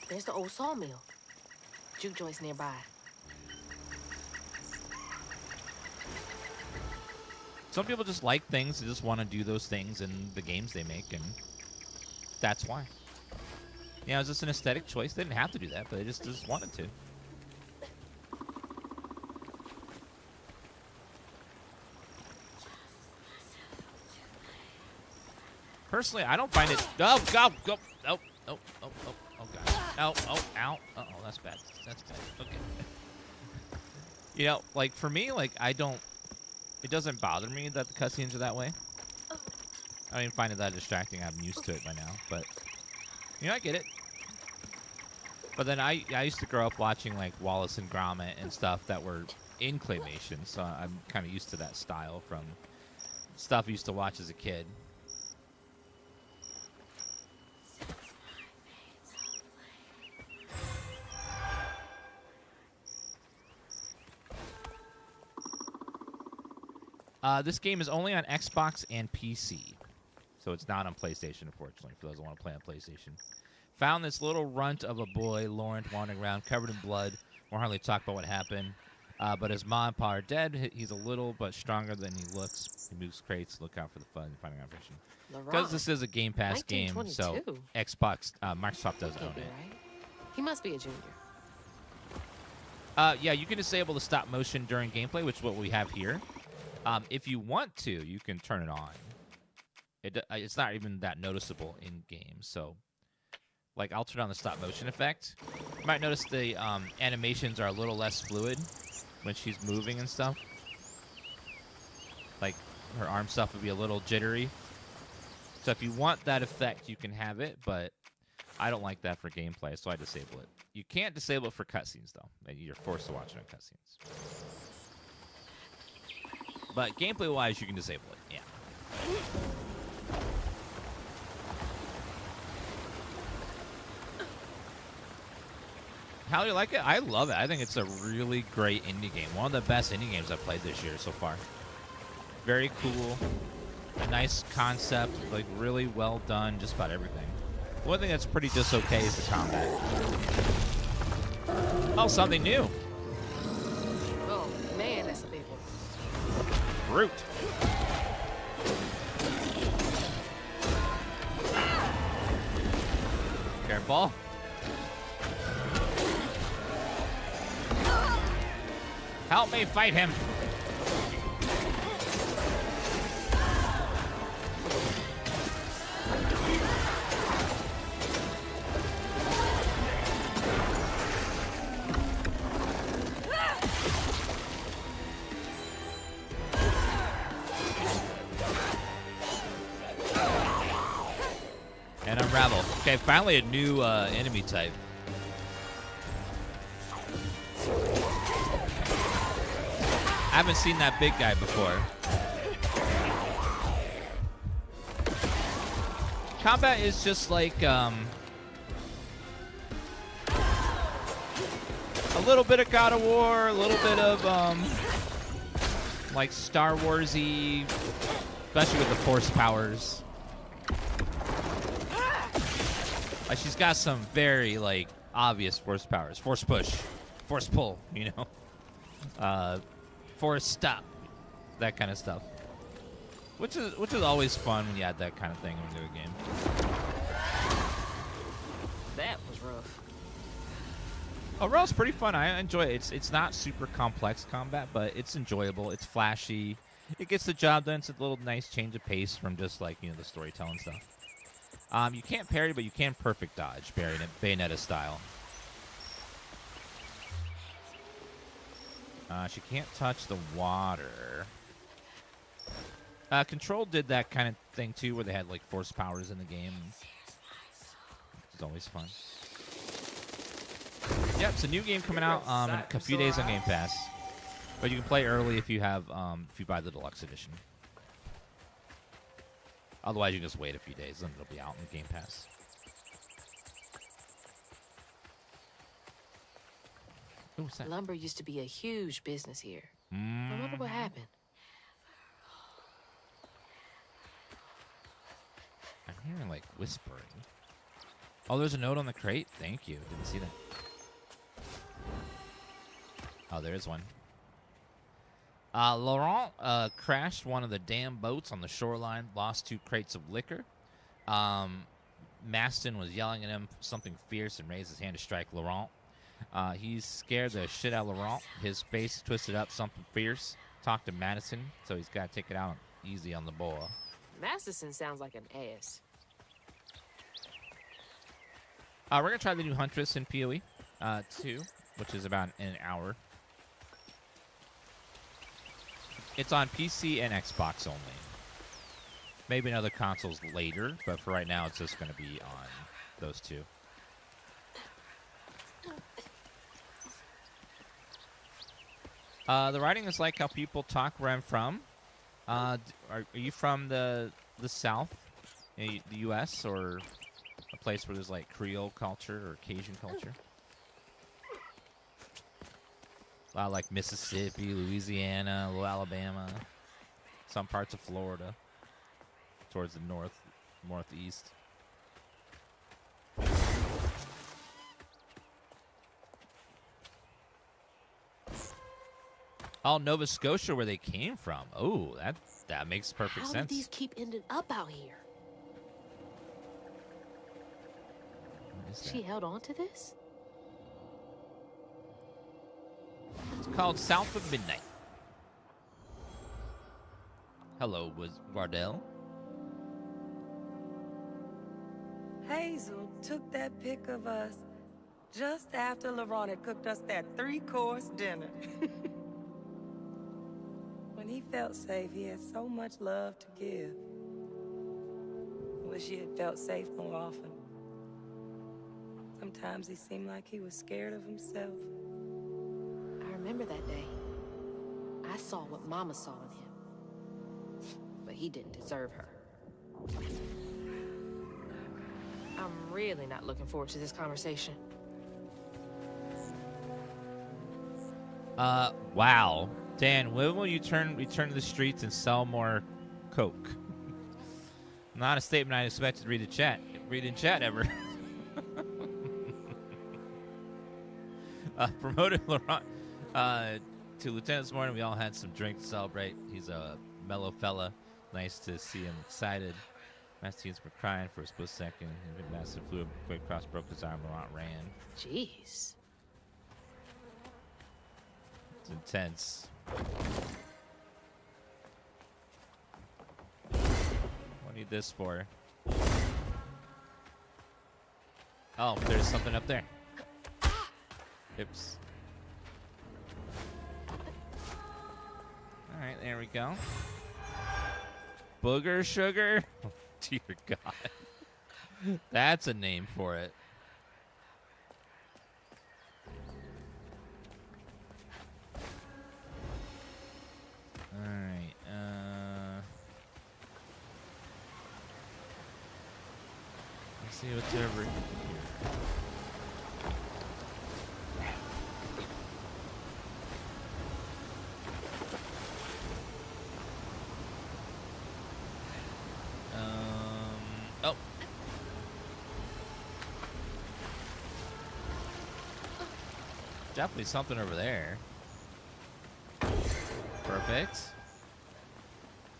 There's the old sawmill. Juke joint's nearby. Some people just like things. They just want to do those things in the games they make, and that's why. It's just an aesthetic choice. They didn't have to do that, but they just wanted to. Personally, I don't find it. Oh, God. Go. Oh, God. Oh, ow. Uh-oh, that's bad. That's bad. Okay. For me, I don't. It doesn't bother me that the cutscenes are that way. I don't even find it that distracting. I'm used to it by now. But, I get it. But then I used to grow up watching, Wallace and Gromit and stuff that were in claymation. So I'm kind of used to that style from stuff I used to watch as a kid. This game is only on Xbox and PC, so it's not on PlayStation, unfortunately, for those who want to play on PlayStation. Found this little runt of a boy, Laurent, wandering around, covered in blood. Won't hardly talk about what happened. But his mom and pa are dead. He's a little but stronger than he looks. He moves crates. Look out for the fun and finding out information. Because this is a Game Pass game, so Xbox, Microsoft does own it. Right? He must be a junior. Yeah, you can disable the stop motion during gameplay, which is what we have here. If you want to, you can turn it on. It's not even that noticeable in game. So, I'll turn on the stop motion effect. You might notice the animations are a little less fluid when she's moving and stuff. Her arm stuff would be a little jittery. So if you want that effect, you can have it, but I don't like that for gameplay, so I disable it. You can't disable it for cutscenes, though. You're forced to watch it on cutscenes. But gameplay-wise, you can disable it, yeah. How do you like it? I love it. I think it's a really great indie game. One of the best indie games I've played this year so far. Very cool. A nice concept, really well done, just about everything. The one thing that's pretty just okay is the combat. Oh, something new. Oh, man, that's a big one. Brute. Careful. Help me fight him. And unravel. Okay, finally a new enemy type. I haven't seen that big guy before. Combat is just little bit of God of War, a little bit of like Star Warsy, especially with the force powers. Like she's got some very like obvious force powers. Force push, force pull, you know. Force stop. That kind of stuff. Which is always fun when you add that kind of thing into a game. That was rough. Overall, it's pretty fun. I enjoy it. It's not super complex combat, but it's enjoyable. It's flashy. It gets the job done. It's a little nice change of pace from just like, you know, the storytelling stuff. You can't parry, but you can perfect dodge, Bayonetta style. She can't touch the water. Control did that kind of thing too, where they had like force powers in the game. It's always fun. Yep, it's a new game coming out in a few days on Game Pass, but you can play early if you have if you buy the deluxe edition. Otherwise, you can just wait a few days and it'll be out in Game Pass. Ooh, what's that? Lumber used to be a huge business here. I wonder what happened. I'm hearing like whispering. Oh, there's a note on the crate. Thank you. Didn't see that. Oh, there is one. Laurent crashed one of the damn boats on the shoreline, lost 2 crates of liquor. Maston was yelling at him something fierce and raised his hand to strike Laurent. He's scared the shit out of Laurent. His face twisted up, something fierce. Talked to Madison, so he's got to take it out easy on the boy. Masterson sounds like an ass. We're going to try the new Huntress in PoE 2, which is about an hour. It's on PC and Xbox only. Maybe in other consoles later, but for right now, it's just going to be on those 2. The writing is like how people talk where I'm from. Are you from the South, the U.S., or a place where there's like Creole culture or Cajun culture? A lot like Mississippi, Louisiana, little Alabama, some parts of Florida, towards the northeast. Oh, Nova Scotia, where they came from. Oh, that makes perfect sense. How did these keep ending up out here? She held on to this? It's called South of Midnight. Hello, Wardell. Hazel took that pic of us just after Laurent had cooked us that 3-course dinner. When he felt safe, he had so much love to give. Wish he had felt safe more often. Sometimes he seemed like he was scared of himself. I remember that day. I saw what Mama saw in him. But he didn't deserve her. I'm really not looking forward to this conversation. Wow. Dan, when will you return to the streets and sell more coke? Not a statement I expected to read in chat ever. Promoted Laurent to lieutenant this morning. We all had some drink to celebrate. He's a mellow fella. Nice to see him excited. Baptiste were crying for a split second. Massive flew quick across, broke his arm. Laurent ran. Jeez. It's intense. What do I need this for? Oh, there's something up there. Oops. Alright, there we go. Booger sugar? Oh, dear God. That's a name for it. Alright, let's see what's over here. Definitely something over there. Perfect.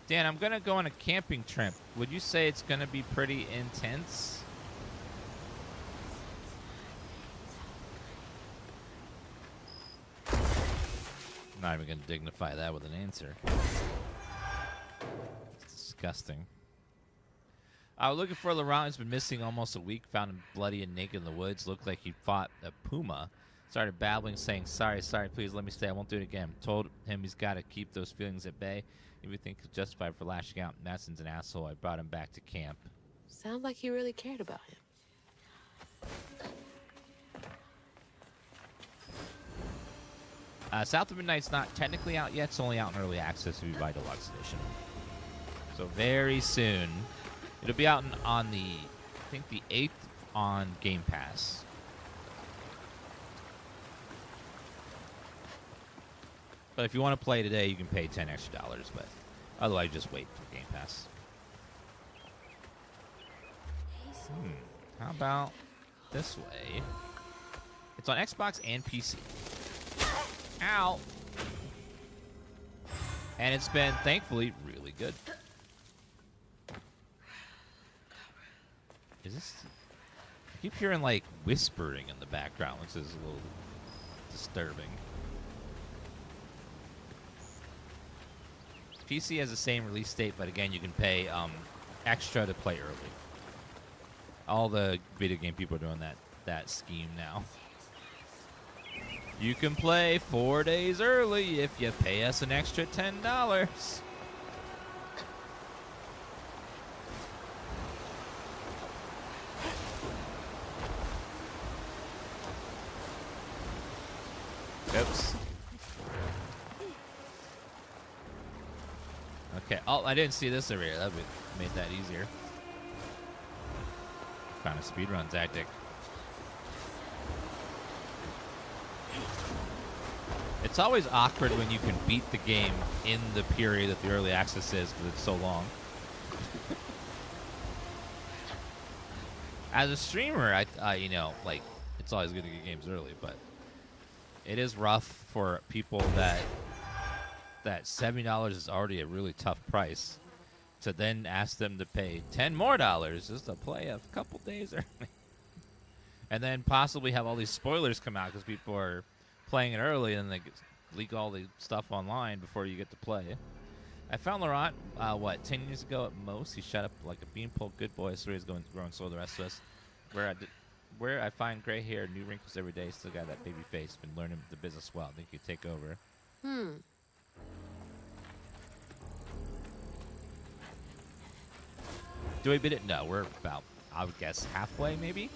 Dan, I'm gonna go on a camping trip. Would you say it's gonna be pretty intense? I'm not even gonna dignify that with an answer. It's disgusting. Looking for Laurent. He's been missing almost a week. Found him bloody and naked in the woods. Looked like he fought a puma. Started babbling, saying, sorry, please let me stay. I won't do it again. Told him he's got to keep those feelings at bay. If you think he's justified for lashing out, Madsen's an asshole. I brought him back to camp. Sounds like he really cared about him. South of Midnight's not technically out yet. It's only out in early access if you buy Deluxe Edition. So very soon. It'll be out on the, I think, the 8th on Game Pass. But if you want to play today, you can pay $10 extra. But otherwise, just wait for Game Pass. How about this way? It's on Xbox and PC. Ow! And it's been, thankfully, really good. Is this... I keep hearing, like, whispering in the background, which is a little disturbing. PC has the same release date, but again, you can pay extra to play early. All the video game people are doing that scheme now. You can play 4 days early if you pay us an extra $10. Oops. Okay. Oh, I didn't see this over here. That would made that easier. Kind of speedrun tactic. It's always awkward when you can beat the game in the period that the early access is because it's so long. As a streamer, you know, like, it's always good to get games early, but it is rough for people that $70 is already a really tough price to then ask them to pay $10 more just to play a couple days early. And then possibly have all these spoilers come out because people are playing it early and they leak all the stuff online before you get to play. I found Laurent, 10 years ago at most. He shut up like a beanpole good boy. So he's growing slow the rest of us. Where I find gray hair, new wrinkles every day, still got that baby face. Been learning the business well. I think he'd take over. Do we beat it? No, we're about, I would guess, halfway maybe?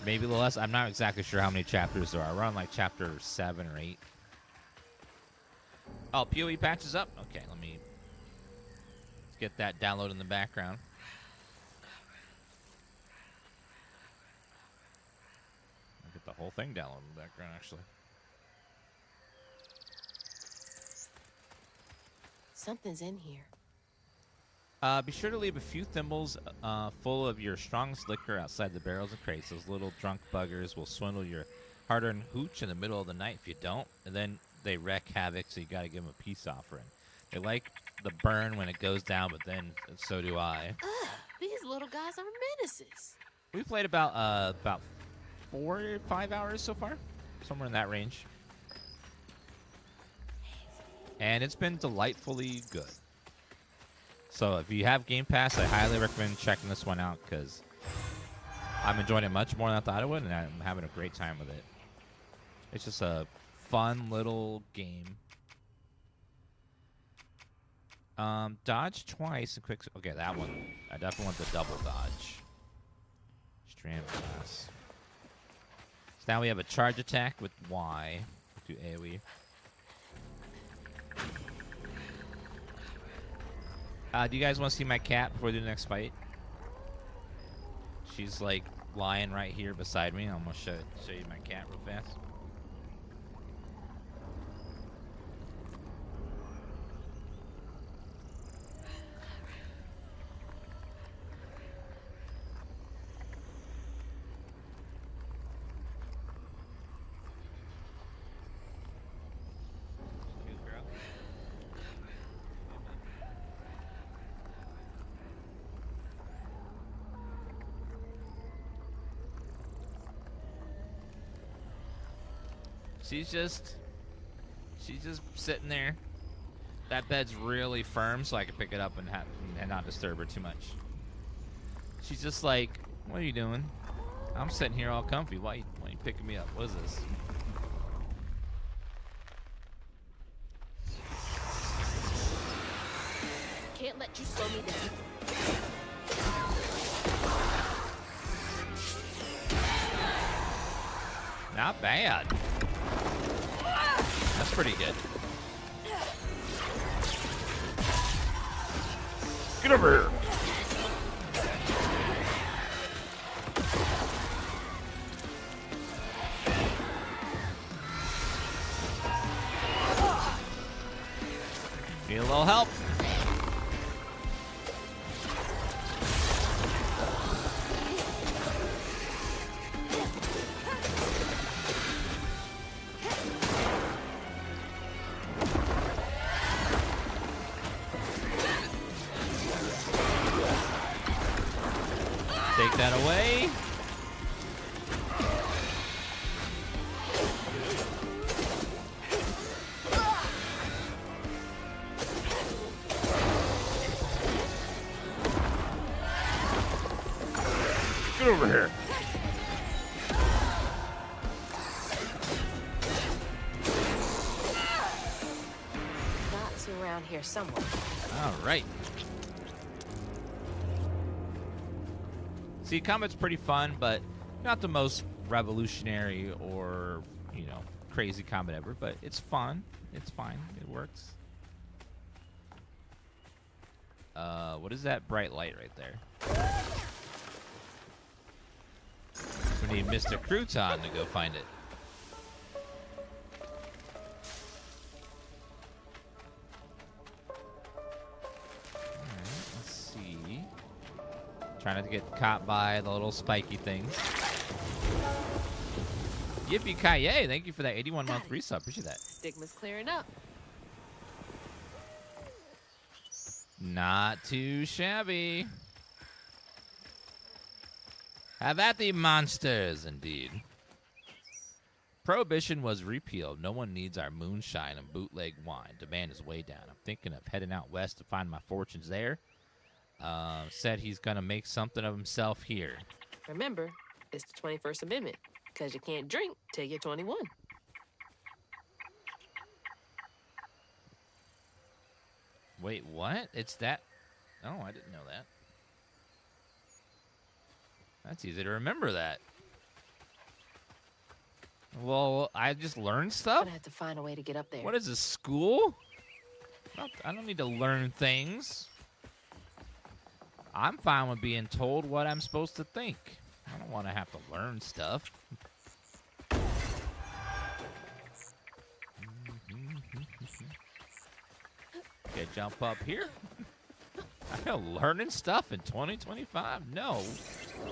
Maybe a little less. I'm not exactly sure how many chapters there are. We're on like chapter 7 or 8. Oh, PoE patches up? Okay, let me get that download in the background. I'll get the whole thing downloaded in the background, actually. Something's in here. Be sure to leave a few thimbles full of your strongest liquor outside the barrels and crates. Those little drunk buggers will swindle your hard-earned hooch in the middle of the night if you don't, and then they wreak havoc, so you got to give them a peace offering. They like the burn when it goes down, but then so do I. Ugh, these little guys are menaces. We played about 4 or 5 hours so far, somewhere in that range. And it's been delightfully good. So if you have Game Pass, I highly recommend checking this one out because I'm enjoying it much more than I thought I would, and I'm having a great time with it. It's just a fun little game. Dodge twice and quick. Okay, that one. I definitely want the double dodge. Strand blast. So now we have a charge attack with Y. Do AoE. Do you guys want to see my cat before we do the next fight? She's like lying right here beside me. I'm gonna show you my cat real fast. She's just sitting there. That bed's really firm, so I can pick it up and not disturb her too much. She's just like, what are you doing? I'm sitting here all comfy. Why are you picking me up? What is this? Can't let you slow me down. Not bad. That's pretty good. Get over here. Need a little help. Take that away. Get over here. Knots around here somewhere. All right. See, combat's pretty fun, but not the most revolutionary or, you know, crazy combat ever, but it's fun. It's fine. It works. What is that bright light right there? We need Mr. Crouton to go find it. Alright, let's see. Trying not to get caught by the little spiky things. Yippee-ki-yay! Thank you for that 81-month resub. Appreciate that. Stigma's clearing up. Not too shabby. Have at the monsters, indeed. Prohibition was repealed. No one needs our moonshine and bootleg wine. Demand is way down. I'm thinking of heading out west to find my fortunes there. Said he's going to make something of himself here. Remember, it's the 21st Amendment, because you can't drink till you're 21. Wait, what? It's that? Oh, I didn't know that. That's easy to remember that. Well, I just learned I'm stuff? gonna have to find a way to get up there. What is this, school? I don't need to learn things. I'm fine with being told what I'm supposed to think. I don't want to have to learn stuff. Okay, jump up here. I'm learning stuff in 2025. No. Ooh.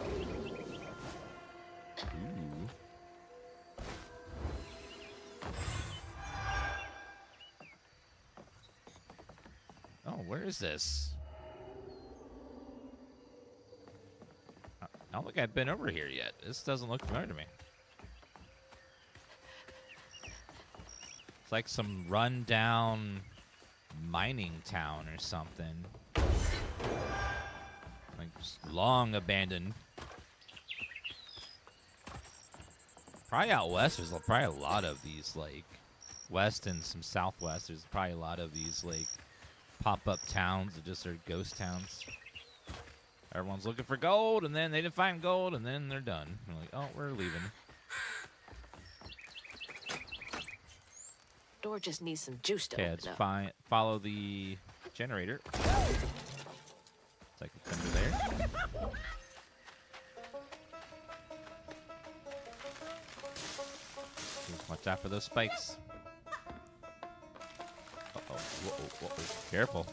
Oh, where is this? I don't think I've been over here yet. This doesn't look familiar to me. It's like some run-down mining town or something. Like just long abandoned. Probably out west, there's probably a lot of these, like, west and some southwest. There's probably a lot of these, like, pop-up towns that just are ghost towns. Everyone's looking for gold, and then they didn't find gold, and then they're done. They're like, oh, we're leaving. Door just needs some juice to Okay, open let's up. follow the generator. It's like it's under there. Just watch out for those spikes. Uh-oh. Whoa, whoa. Careful.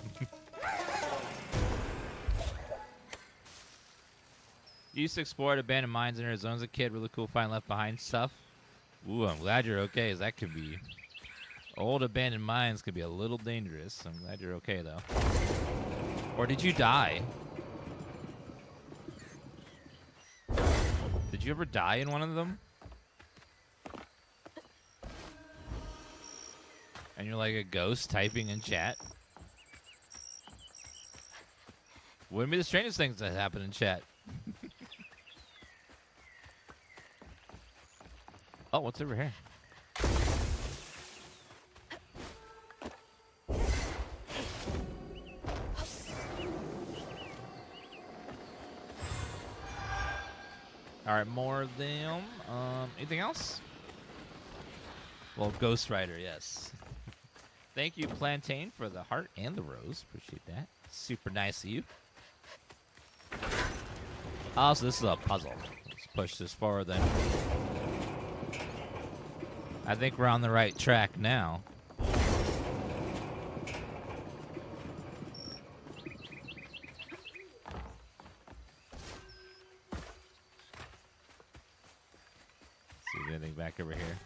Used to explore abandoned mines in Arizona as a kid. Really cool finding left behind stuff. Ooh, I'm glad you're okay, as that could be... Old abandoned mines could be a little dangerous. I'm glad you're okay, though. Or did you die? Did you ever die in one of them? And you're like a ghost typing in chat. Wouldn't be the strangest things that happen in chat. Oh, what's over here? All right, more of them. Anything else? Well, Ghost Rider, yes. Thank you, Plantain, for the heart and the rose. Appreciate that. Super nice of you. Oh, so this is a puzzle. Let's push this forward then. I think we're on the right track now. See if there's anything back over here.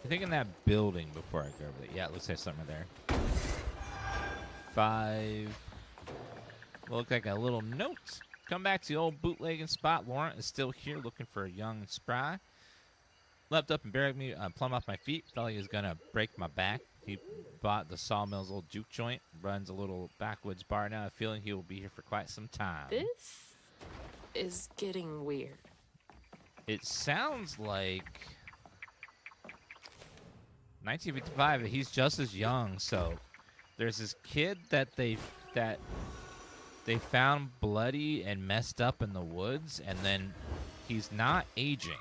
I think in that building before I go over there. Yeah, it looks like something there. 5. Look like a little note. Come back to the old bootlegging spot. Laurent is still here looking for a young and spry. Leapt up and buried me plumb off my feet. Felt like he was going to break my back. He bought the Sawmill's old juke joint. Runs a little backwoods bar now. I have a feeling he will be here for quite some time. This is getting weird. It sounds like 1955. He's just as young, so there's this kid that they found bloody and messed up in the woods, and then he's not aging.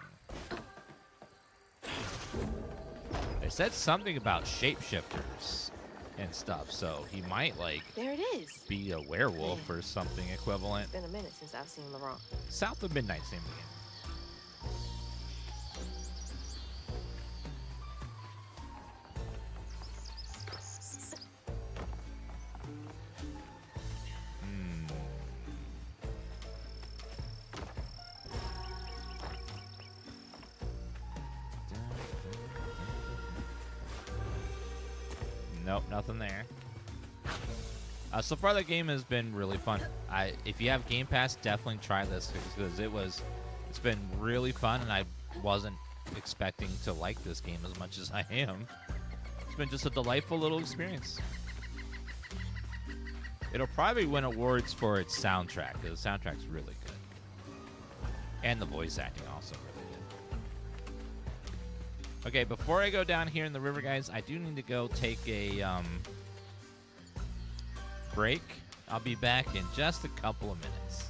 They said something about shapeshifters and stuff, so he might There it is. be a werewolf or something equivalent. It's been a minute since I've seen Laurent. South of Midnight, same again. Nope, nothing there. So far, the game has been really fun. If you have Game Pass, definitely try this because it's been really fun, and I wasn't expecting to like this game as much as I am. It's been just a delightful little experience. It'll probably win awards for its soundtrack because the soundtrack's really good, and the voice acting also really good. Okay, before I go down here in the river, guys, I do need to go take a break. I'll be back in just a couple of minutes.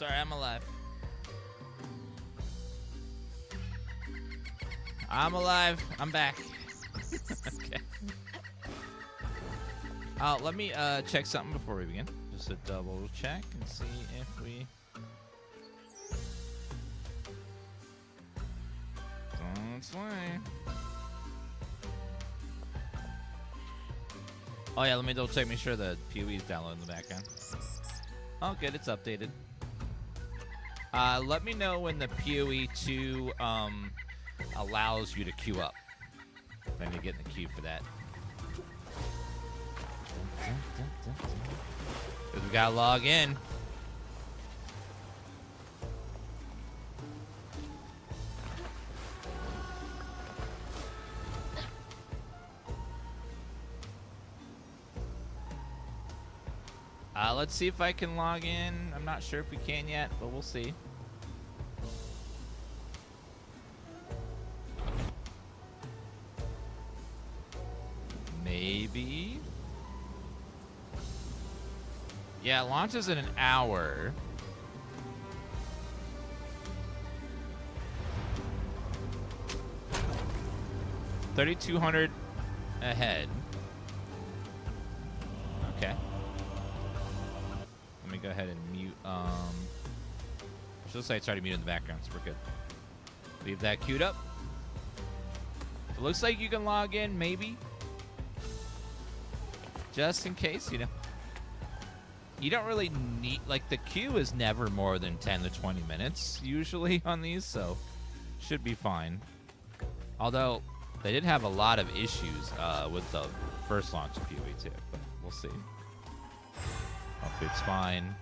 Sorry, I'm alive. I'm alive. I'm back. Okay. Let me check something before we begin. Just a double check and see if we... That's why. Oh yeah, let me double check, make sure the PoE is downloaded in the background. Oh good, it's updated. Let me know when the PoE 2 allows you to queue up. Then you get in the queue for that. Because we gotta log in. Let's see if I can log in. I'm not sure if we can yet, but we'll see. Maybe. Yeah, it launches in an hour. $3,200 ahead. Okay. Let me go ahead and mute. Looks like it's already muted in the background, so we're good. Leave that queued up. It looks like you can log in, maybe. Just in case, you know. You don't really need, like, the queue is never more than 10 to 20 minutes usually on these, so should be fine. Although they did have a lot of issues with the first launch of PoE 2, but we'll see. Hopefully it's fine.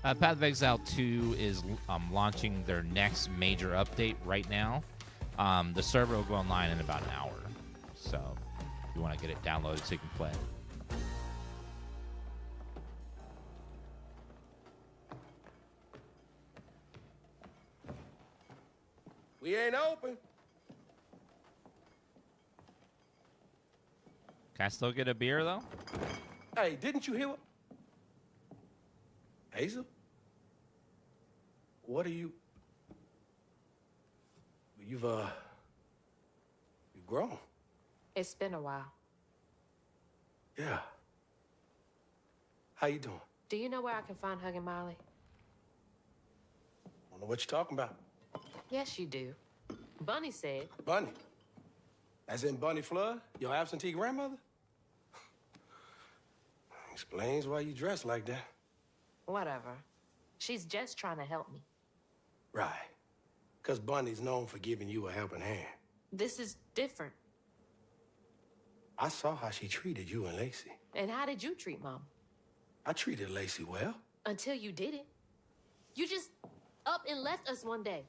Path of Exile 2 is launching their next major update right now. The server will go online in about an hour, so if you want to get it downloaded so you can play. We ain't open. Can I still get a beer, though? Hey, didn't you hear what? Hazel? What are you... You've grown. It's been a while. Yeah. How you doing? Do you know where I can find Huggin' Molly? I don't know what you're talking about. Yes, you do. Bunny said. Bunny? As in Bunny Flood, your absentee grandmother? Explains why you dress like that. Whatever. She's just trying to help me. Right. Because Bunny's known for giving you a helping hand. This is different. I saw how she treated you and Lacey. And how did you treat Mom? I treated Lacey well. Until you didn't. You just up and left us one day.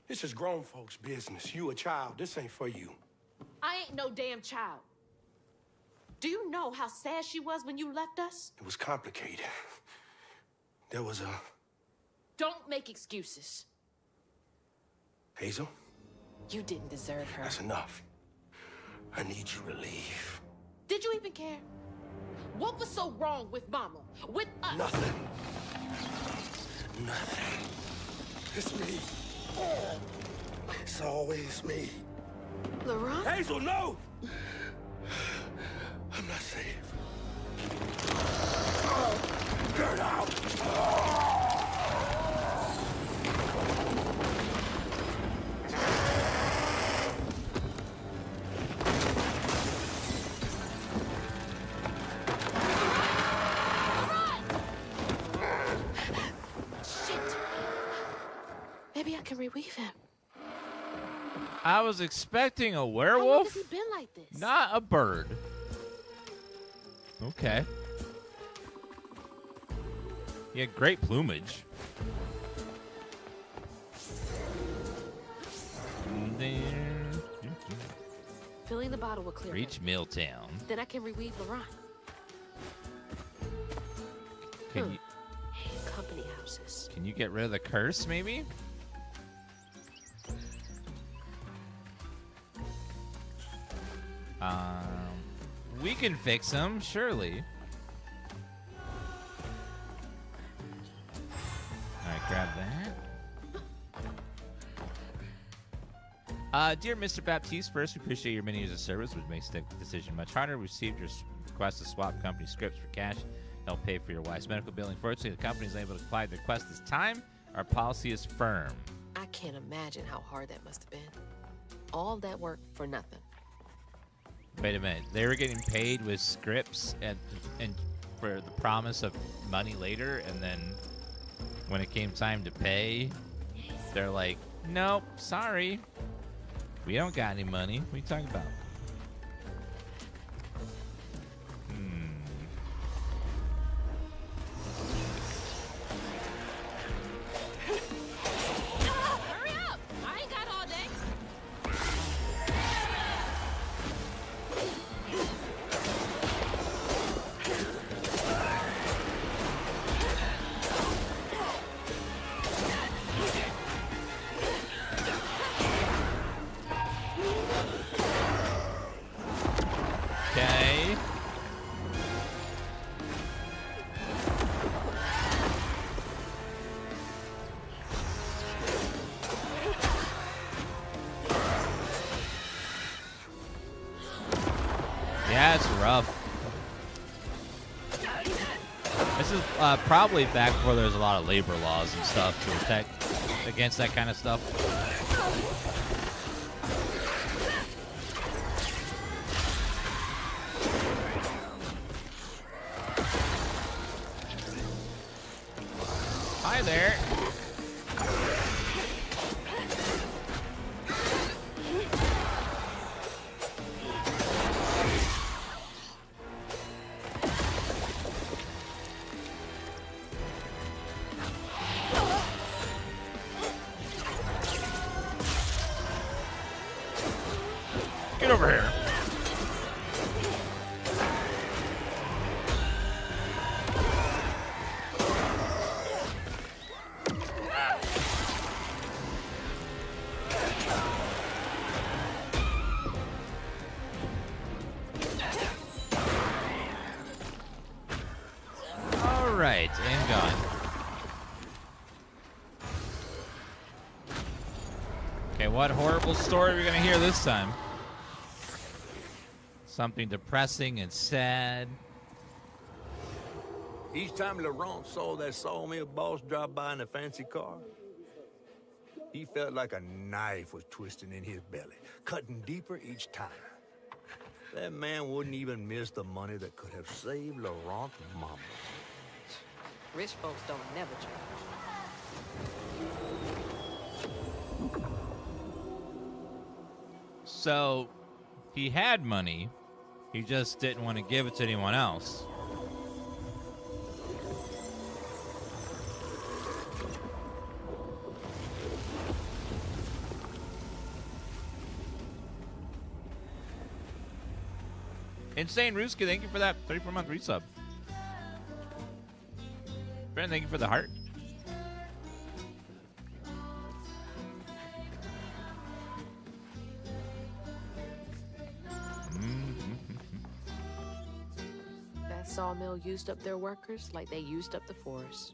This is grown folks' business. You a child. This ain't for you. I ain't no damn child. Do you know how sad she was when you left us? It was complicated. There was a... Don't make excuses. Hazel? You didn't deserve her. That's enough. I need you to leave. Did you even care? What was so wrong with Mama? With us? Nothing. Nothing. It's me. It's always me. Laurent? Hazel, no! I'm not safe. Get out! Shit! Maybe I can reweave him. I was expecting a How long werewolf, has he been like this? not a bird. Okay. He had great plumage. Filling the bottle will clear Reach him. Milltown. Then I can reweave Laurent. Can you Company houses. can you get rid of the curse, maybe? We can fix them, surely. All right, grab that. Dear Mr. Baptiste, first, we appreciate your many years of service, which makes the decision much harder. We received your request to swap company scripts for cash. Help pay for your wife's medical bill. Unfortunately, the company is unable to apply the request this time. Our policy is firm. I can't imagine how hard that must have been. All that work for nothing. Wait a minute. They were getting paid with scripts and for the promise of money later, and then when it came time to pay, they're like, nope, sorry. We don't got any money. What are you talking about? Hurry up! I ain't got all day. Okay. Yeah, it's rough. This is probably back before there was a lot of labor laws and stuff to protect against that kind of stuff. Hi there. Get over here. All right, and gone. Okay, what horrible story are we gonna hear this time? Something depressing and sad. Each time Laurent saw that sawmill boss drop by in a fancy car, he felt like a knife was twisting in his belly, cutting deeper each time. That man wouldn't even miss the money that could have saved Laurent's mama. Rich folks don't never change. So, he had money. He just didn't want to give it to anyone else. Insane Ruski, thank you for that 34-month resub. Brandon, thank you for the heart. That sawmill used up their workers like they used up the forest.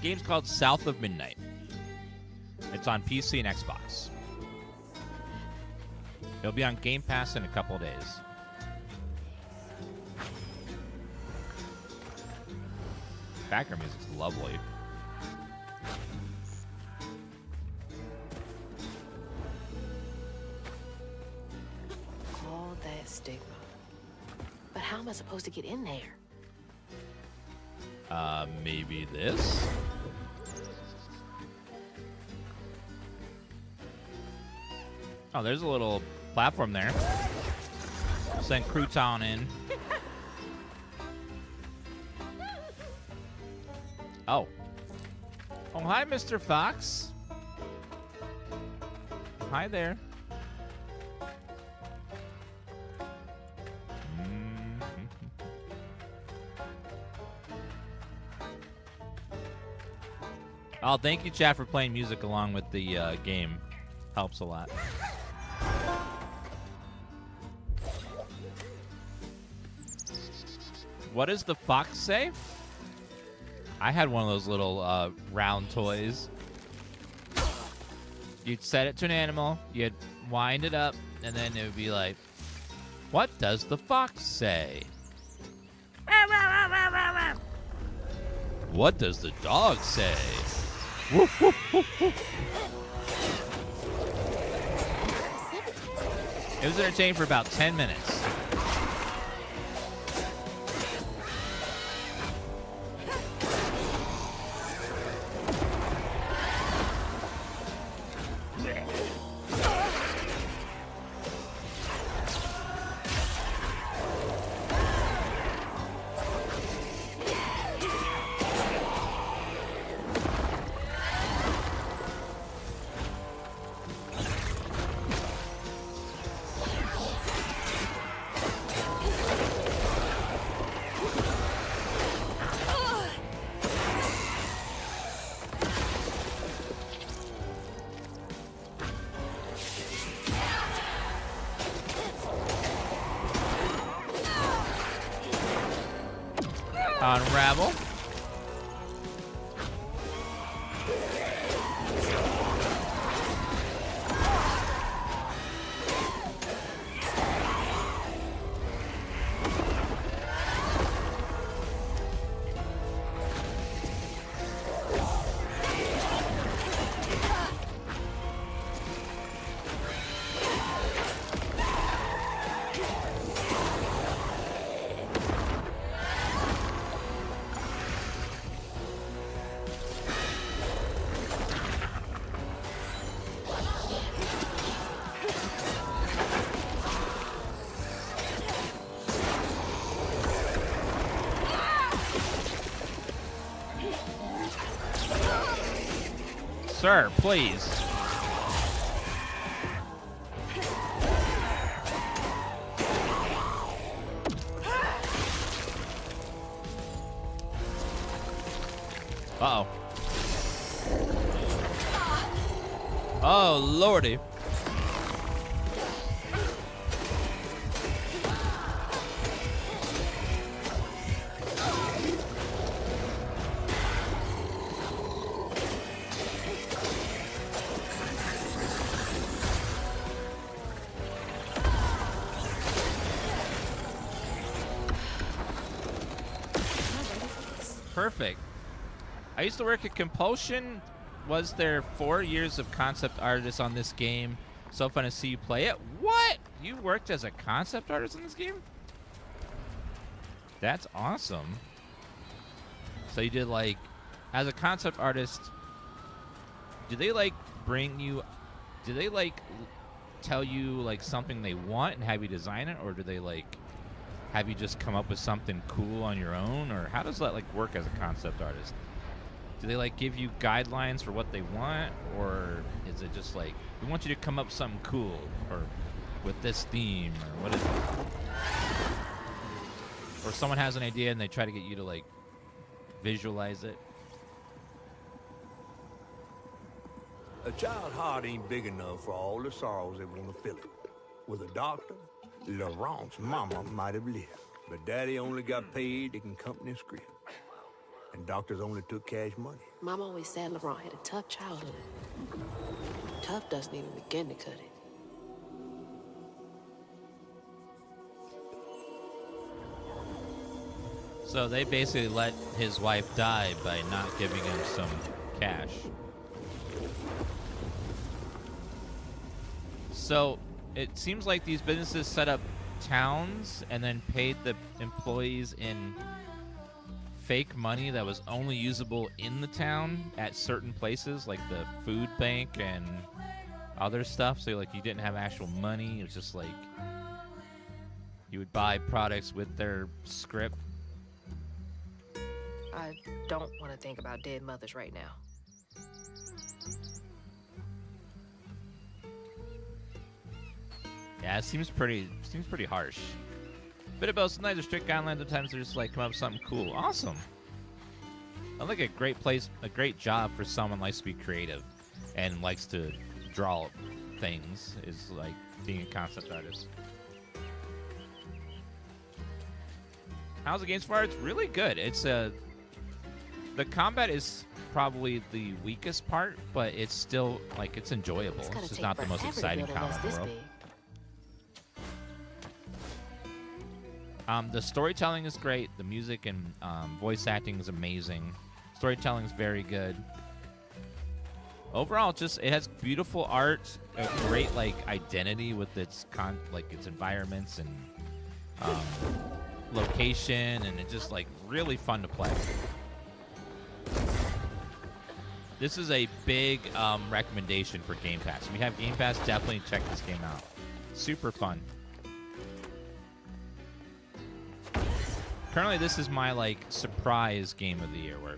Game's called South of Midnight. It's on PC and Xbox. It'll be on Game Pass in a couple of days. Background music's lovely. All that stigma. But how am I supposed to get in there? Maybe this? Oh, there's a little platform there. Send Crouton in. Oh. Oh, hi, Mr. Fox. Hi there. Oh, thank you, chat, for playing music along with the game. Helps a lot. What does the fox say? I had one of those little round toys. You'd set it to an animal, you'd wind it up, and then it would be like, what does the fox say? What does the dog say? Woof, woof, woof, woof. It was entertaining for about 10 minutes. Unravel. Sir, please. Uh-oh. Oh, lordy. Perfect. I used to work at Compulsion. Was there 4 years of concept artist on this game? So fun to see you play it. What? You worked as a concept artist in this game? That's awesome. So you did like, as a concept artist, do they like bring you, do they like tell you like something they want and have you design it? Or do they like have you just come up with something cool on your own? Or how does that like work as a concept artist? Do they like give you guidelines for what they want? Or is it just like, we want you to come up with something cool or with this theme, or what is it? Or someone has an idea and they try to get you to like visualize it? A child's heart ain't big enough for all the sorrows that want to fill it. With a doctor, Laurent's mama might have lived, but Daddy only got paid to accompany a script. And doctors only took cash money. Mom always said Laurent had a tough childhood. Tough doesn't even begin to cut it. So they basically let his wife die by not giving him some cash. So it seems like these businesses set up towns and then paid the employees in fake money that was only usable in the town at certain places, like the food bank and other stuff. So like you didn't have actual money. It was just like you would buy products with their script. I don't want to think about dead mothers right now. Yeah, it seems pretty harsh. Bit about sometimes there's strict guidelines, sometimes there's like come up with something cool. Awesome. Sounds like a great place, a great job for someone who likes to be creative and likes to draw things, is like being a concept artist. How's the game so far? It's really good. It's the combat is probably the weakest part, but it's still like it's enjoyable. It's just not the most exciting combat in the world. The storytelling is great. The music and voice acting is amazing. Storytelling is very good. Overall, it has beautiful art, a great like identity with its its environments and location, and it's just like really fun to play. This is a big recommendation for Game Pass. If you have Game Pass, definitely check this game out. Super fun. Currently, this is my like surprise game of the year, where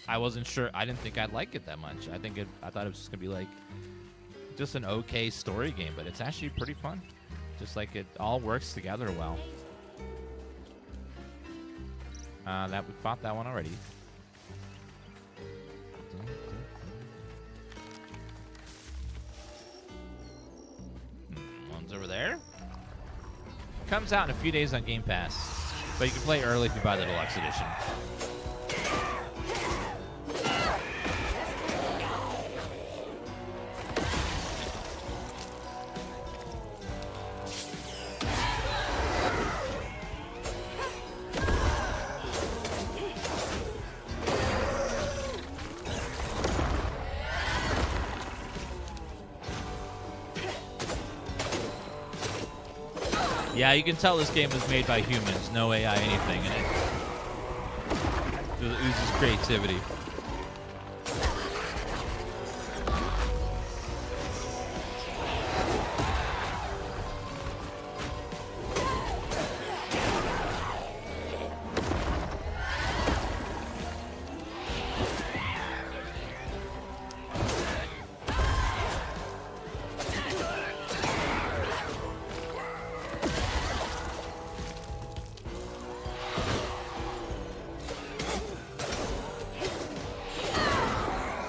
I wasn't sure. I didn't think I'd like it that much. I thought it was just gonna be like just an okay story game, but it's actually pretty fun. Just like it all works together well. That we fought that one already. One's over there. Comes out in a few days on Game Pass, but you can play early if you buy the deluxe edition. Yeah, you can tell this game was made by humans, no AI anything in it. It oozes creativity.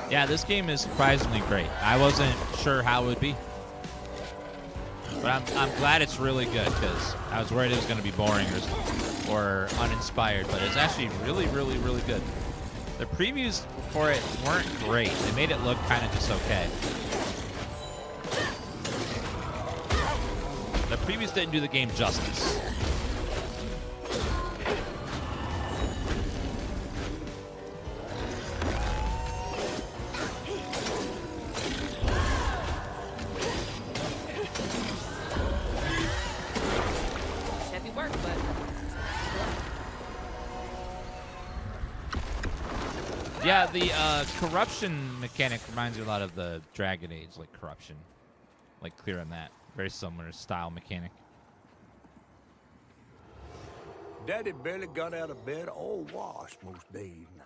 Yeah, this game is surprisingly great. I wasn't sure how it would be, but I'm glad it's really good, because I was worried it was going to be boring or uninspired, but it's actually really, really, really good. The previews for it weren't great. They made it look kind of just okay. The previews didn't do the game justice. Yeah, the corruption mechanic reminds me a lot of the Dragon Age, like corruption. Like clear on that. Very similar style mechanic. Daddy barely got out of bed or washed most days now.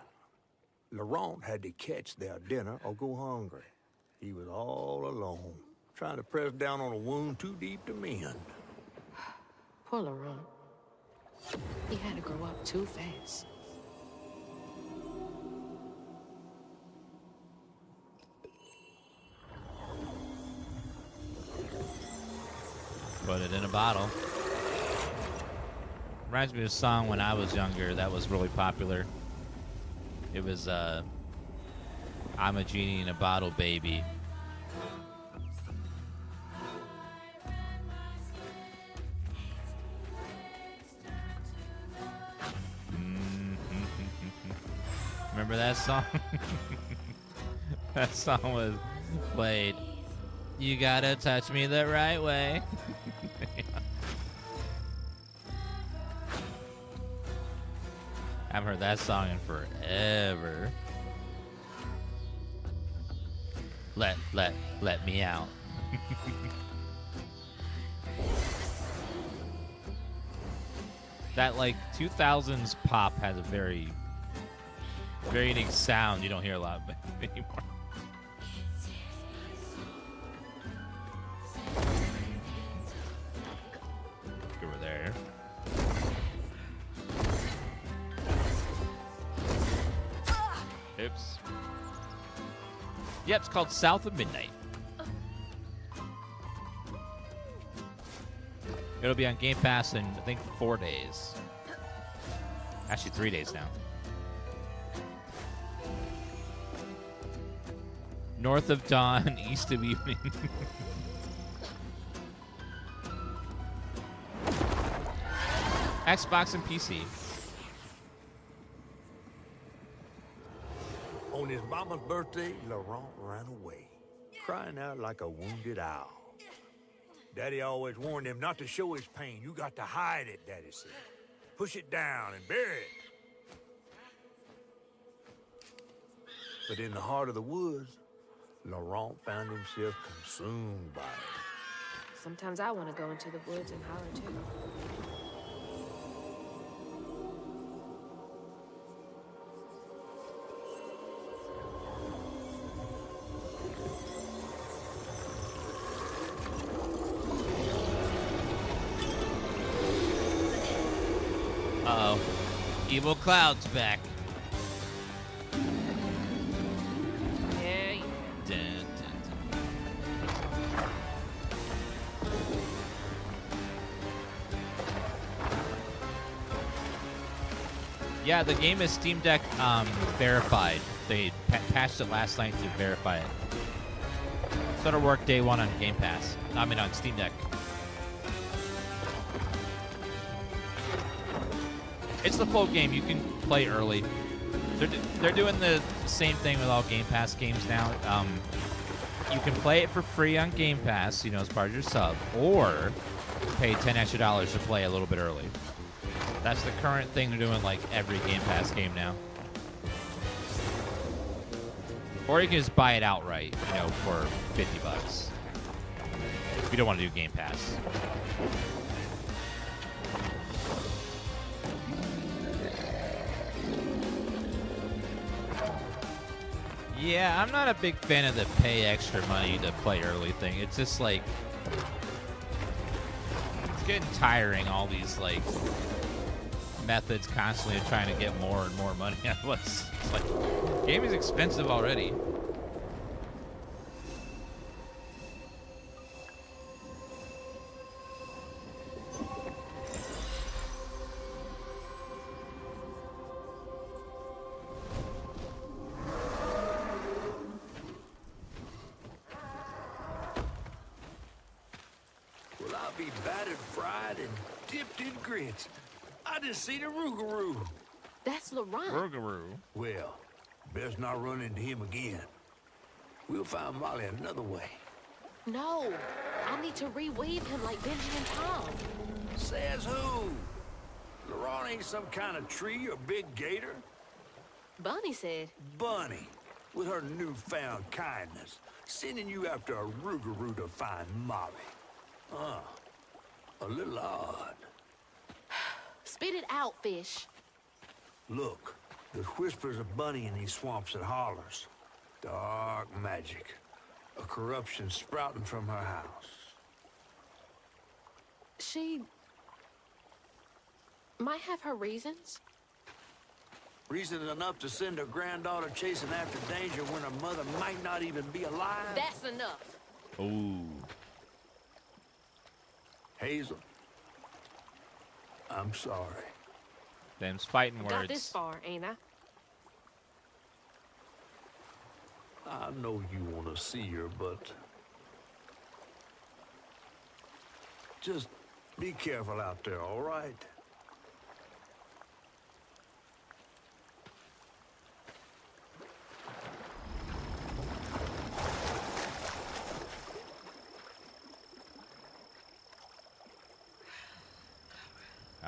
Laurent had to catch their dinner or go hungry. He was all alone, trying to press down on a wound too deep to mend. Poor Laurent. He had to grow up too fast. Put it in a bottle. Reminds me of a song when I was younger that was really popular. It was I'm a Genie in a Bottle, Baby. Remember that song? That song was played. You gotta touch me the right way. I haven't heard that song in forever. Let me out. That like 2000s pop has a very unique sound you don't hear a lot anymore. Over there. Oops. Yep, it's called South of Midnight. It'll be on Game Pass in, I think, 4 days. Actually, 3 days now. North of dawn, east of evening. Xbox and PC. On his mama's birthday, Laurent ran away, crying out like a wounded owl. Daddy always warned him not to show his pain. You got to hide it, Daddy said. Push it down and bury it. But in the heart of the woods, Laurent found himself consumed by it. Sometimes I want to go into the woods and holler too. Uh-oh. Evil Cloud's back. Yeah. Dun, dun, dun. Yeah, the game is Steam Deck verified. They patched it last night to verify it. So it'll work day one on Game Pass. I mean on Steam Deck. It's the full game. You can play early. They're doing the same thing with all Game Pass games now. You can play it for free on Game Pass, you know, as part of your sub, or pay $10 extra to play a little bit early. That's the current thing they're doing like every Game Pass game now. Or you can just buy it outright, you know, for $50 if you don't want to do Game Pass. Yeah, I'm not a big fan of the pay extra money to play early thing. It's just like, it's getting tiring, all these like methods constantly of trying to get more and more money out of us. It's like, game is expensive already. Well, I'll be battered, fried, and dipped in grits. I just seen a rougarou. That's Laurent. Rougarou. Well, best not run into him again. We'll find Molly another way. No, I need to reweave him like Benji and Tom. Says who? Laurent ain't some kind of tree or big gator. Bunny said. Bunny, with her newfound kindness, sending you after a rougarou to find Molly. A little odd. Spit it out, fish. Look, there's whispers of Bunny in these swamps and hollers. Dark magic. A corruption sprouting from her house. She might have her reasons. Reason enough to send her granddaughter chasing after danger when her mother might not even be alive? That's enough. Ooh. Hazel, I'm sorry. Them's fighting words. Got this far, ain't I? I know you want to see her, but just be careful out there, all right?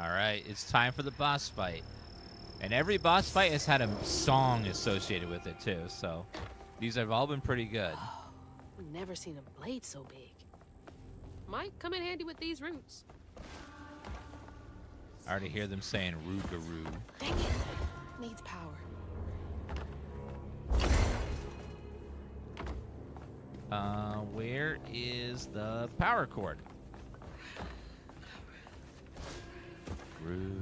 All right, it's time for the boss fight. And every boss fight has had a song associated with it, too, so these have all been pretty good. Never seen a blade so big. Might come in handy with these roots. I already hear them saying rougarou. Dang it. Needs power. Where is the power cord? Rougarou.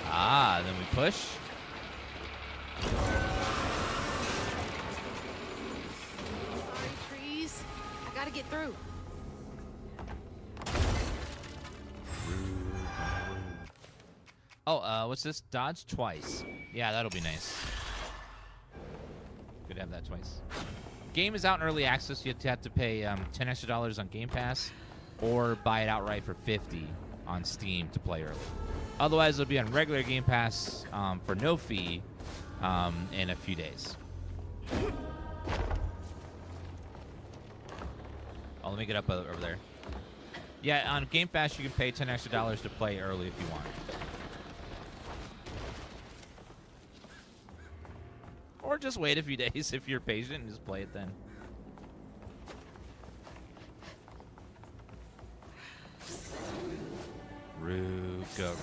Ah, then we push. Sorry, trees. I gotta get through. Oh, what's this? Dodge twice. Yeah, that'll be nice. Good to have that twice. Game is out in early access. You have to pay $10 extra on Game Pass, or buy it outright for $50 on Steam to play early. Otherwise, it'll be on regular Game Pass for no fee in a few days. Oh, let me get up over there. Yeah, on Game Pass, you can pay $10 extra to play early if you want. Or just wait a few days if you're patient and just play it then. Ruga.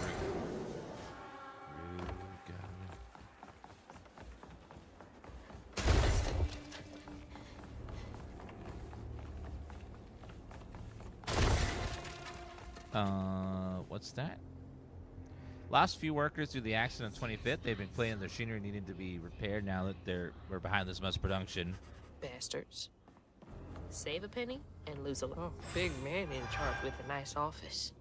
What's that? Last few workers due to the accident on 25th. They've been claiming their machinery needed to be repaired now that we're behind this much production. Bastards. Save a penny and lose a lot. Oh, big man in charge with a nice office.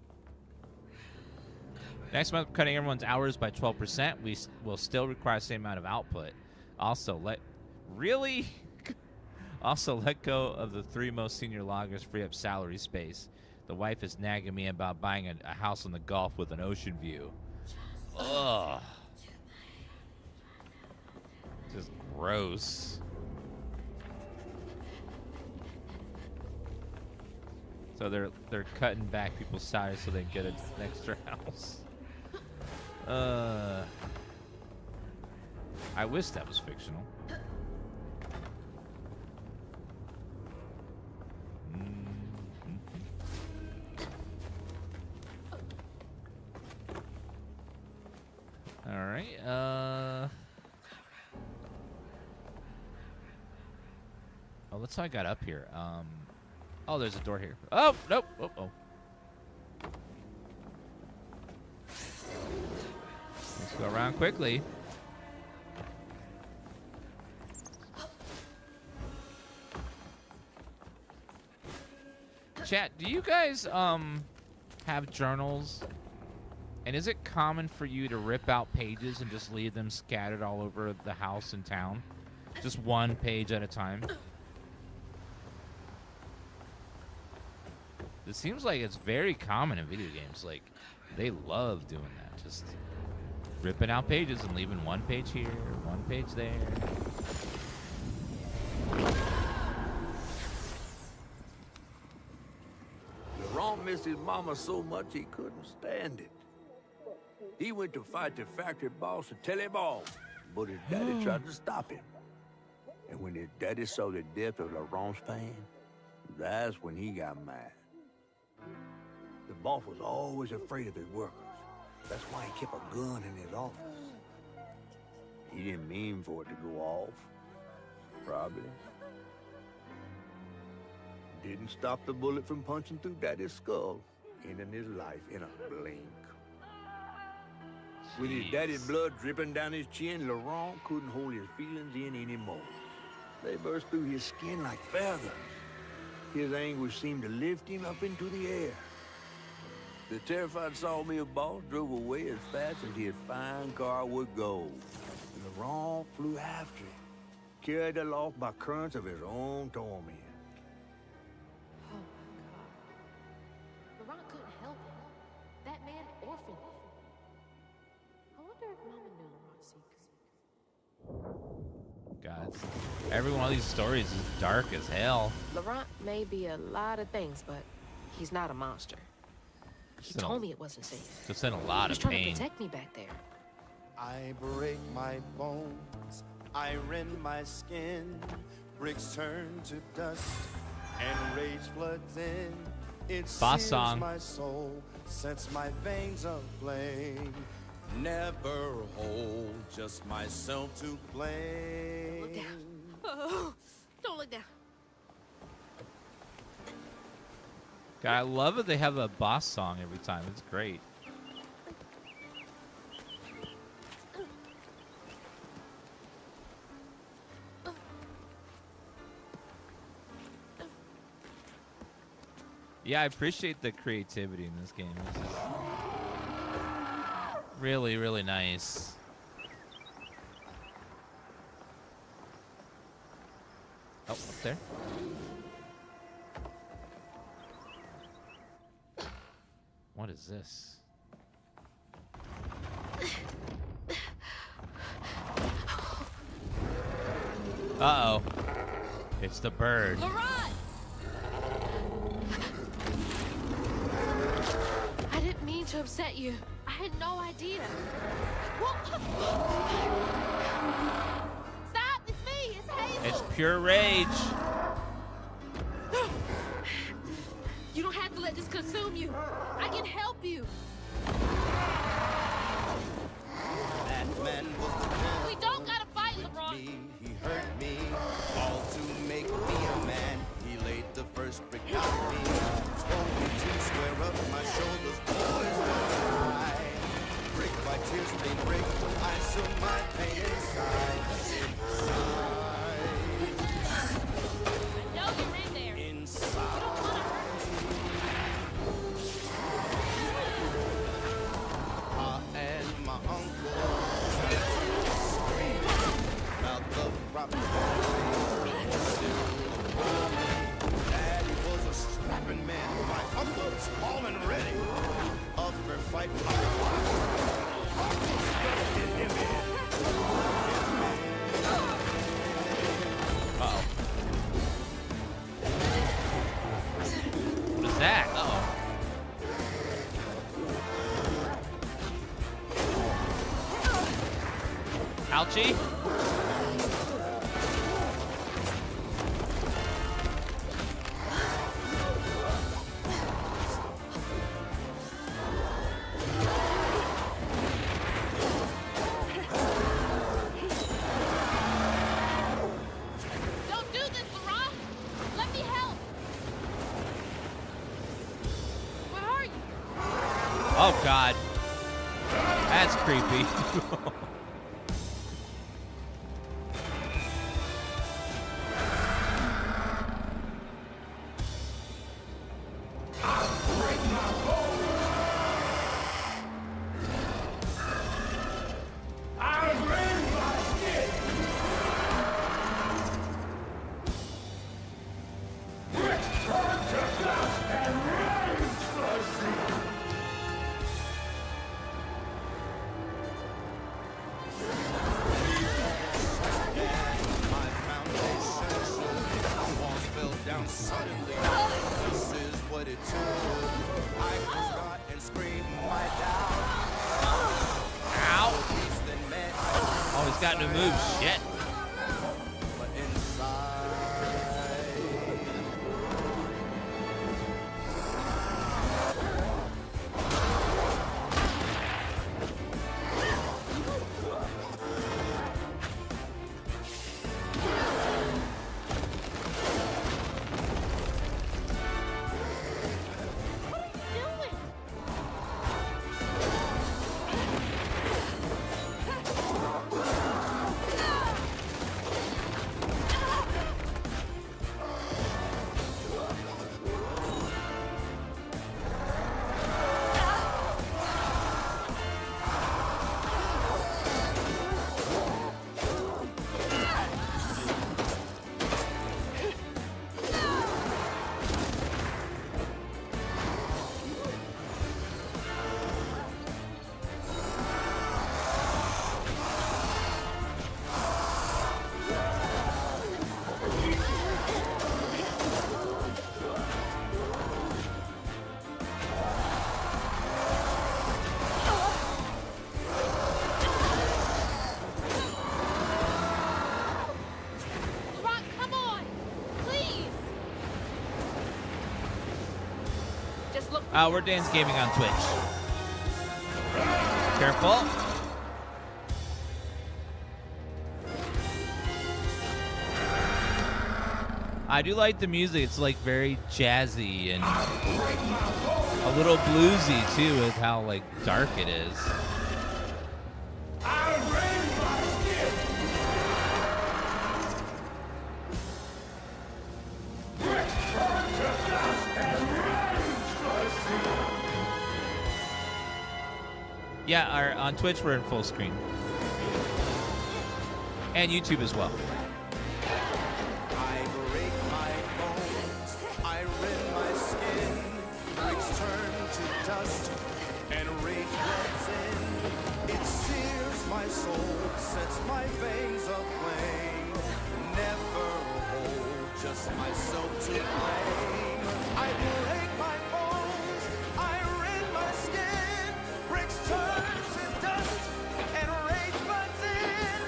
Next month, cutting everyone's hours by 12%. We will still require the same amount of output. Also, let go of the 3 most senior loggers, free up salary space. The wife is nagging me about buying a house on the Gulf with an ocean view. Ugh. Just gross. So they're cutting back people's salaries so they can get an extra house. I wish that was fictional. All right. Oh, that's how I got up here. Oh, there's a door here. Oh, nope. Oh. Let's go around quickly. Chat, do you guys have journals? And is it common for you to rip out pages and just leave them scattered all over the house and town? Just one page at a time? It seems like it's very common in video games. Like, they love doing that. Just ripping out pages and leaving one page here, one page there. Laurent missed his mama so much he couldn't stand it. He went to fight the factory boss and tell him all, but his daddy tried to stop him. And when his daddy saw the death of Laurent's pain, that's when he got mad. The boss was always afraid of his workers. That's why he kept a gun in his office. He didn't mean for it to go off. Probably. Didn't stop the bullet from punching through Daddy's skull, ending his life in a blink. With his daddy's blood dripping down his chin, Laurent couldn't hold his feelings in anymore. They burst through his skin like feathers. His anguish seemed to lift him up into the air. The terrified sawmill boss drove away as fast as his fine car would go. And Laurent flew after him, carried aloft by currents of his own torment. Oh my God. Laurent couldn't help it. That man orphaned him. I wonder if Mama knew Laurent's secret. God, every one of these stories is dark as hell. Laurent may be a lot of things, but he's not a monster. He told me it wasn't safe. Just in a lot of He was trying pain. to protect me back there. I break my bones, I rend my skin, bricks turn to dust, and rage floods in. It Boss sears song. my soul, sets my veins aflame. Never hold just myself to blame. Look down. Oh, don't look down. God, I love it. They have a boss song every time. It's great. Yeah, I appreciate the creativity in this game. Really, really nice. Oh, up there. What is this? Uh-oh. It's the bird. Laurent! I didn't mean to upset you. I had no idea. Stop! It's me! It's Hazel! It's pure rage. You don't have to let this consume you. I can help you. That man was the devil. We don't gotta fight, Laurent. He hurt me, all to make me a man. He laid the first brick out me, told me to square up my shoulders, boys don't cry. Brick by tears, stained brick, I saw my pain inside. I know you're in there. Inside. And my uncle screaming about the property. Daddy was a strapping man. My uncle was armed and ready. A fair fight. Uh-oh. What is that? Uh-oh. Ouchie. Don't do this, Laurent. Let me help. Where are you? Oh, God. That's creepy. My foundation, walls fell down suddenly. This is what it took. I was not and screamed my doubt. Ow. Then met Oh, he's got new moves. Shit. but inside. Laurent, come on. Please. Just look. We're DansGaming on Twitch. Careful. I do like the music. It's like very jazzy and a little bluesy too, with how like dark it is. Yeah, on Twitch we're in full screen. And YouTube as well. I break my bones, I rend my skin, bricks turn to dust, and rage floods in. It sears my soul, sets my veins aflame. Never hold just myself to blame. I break my bones, I rend my skin, bricks turn to dust, and rage floods in.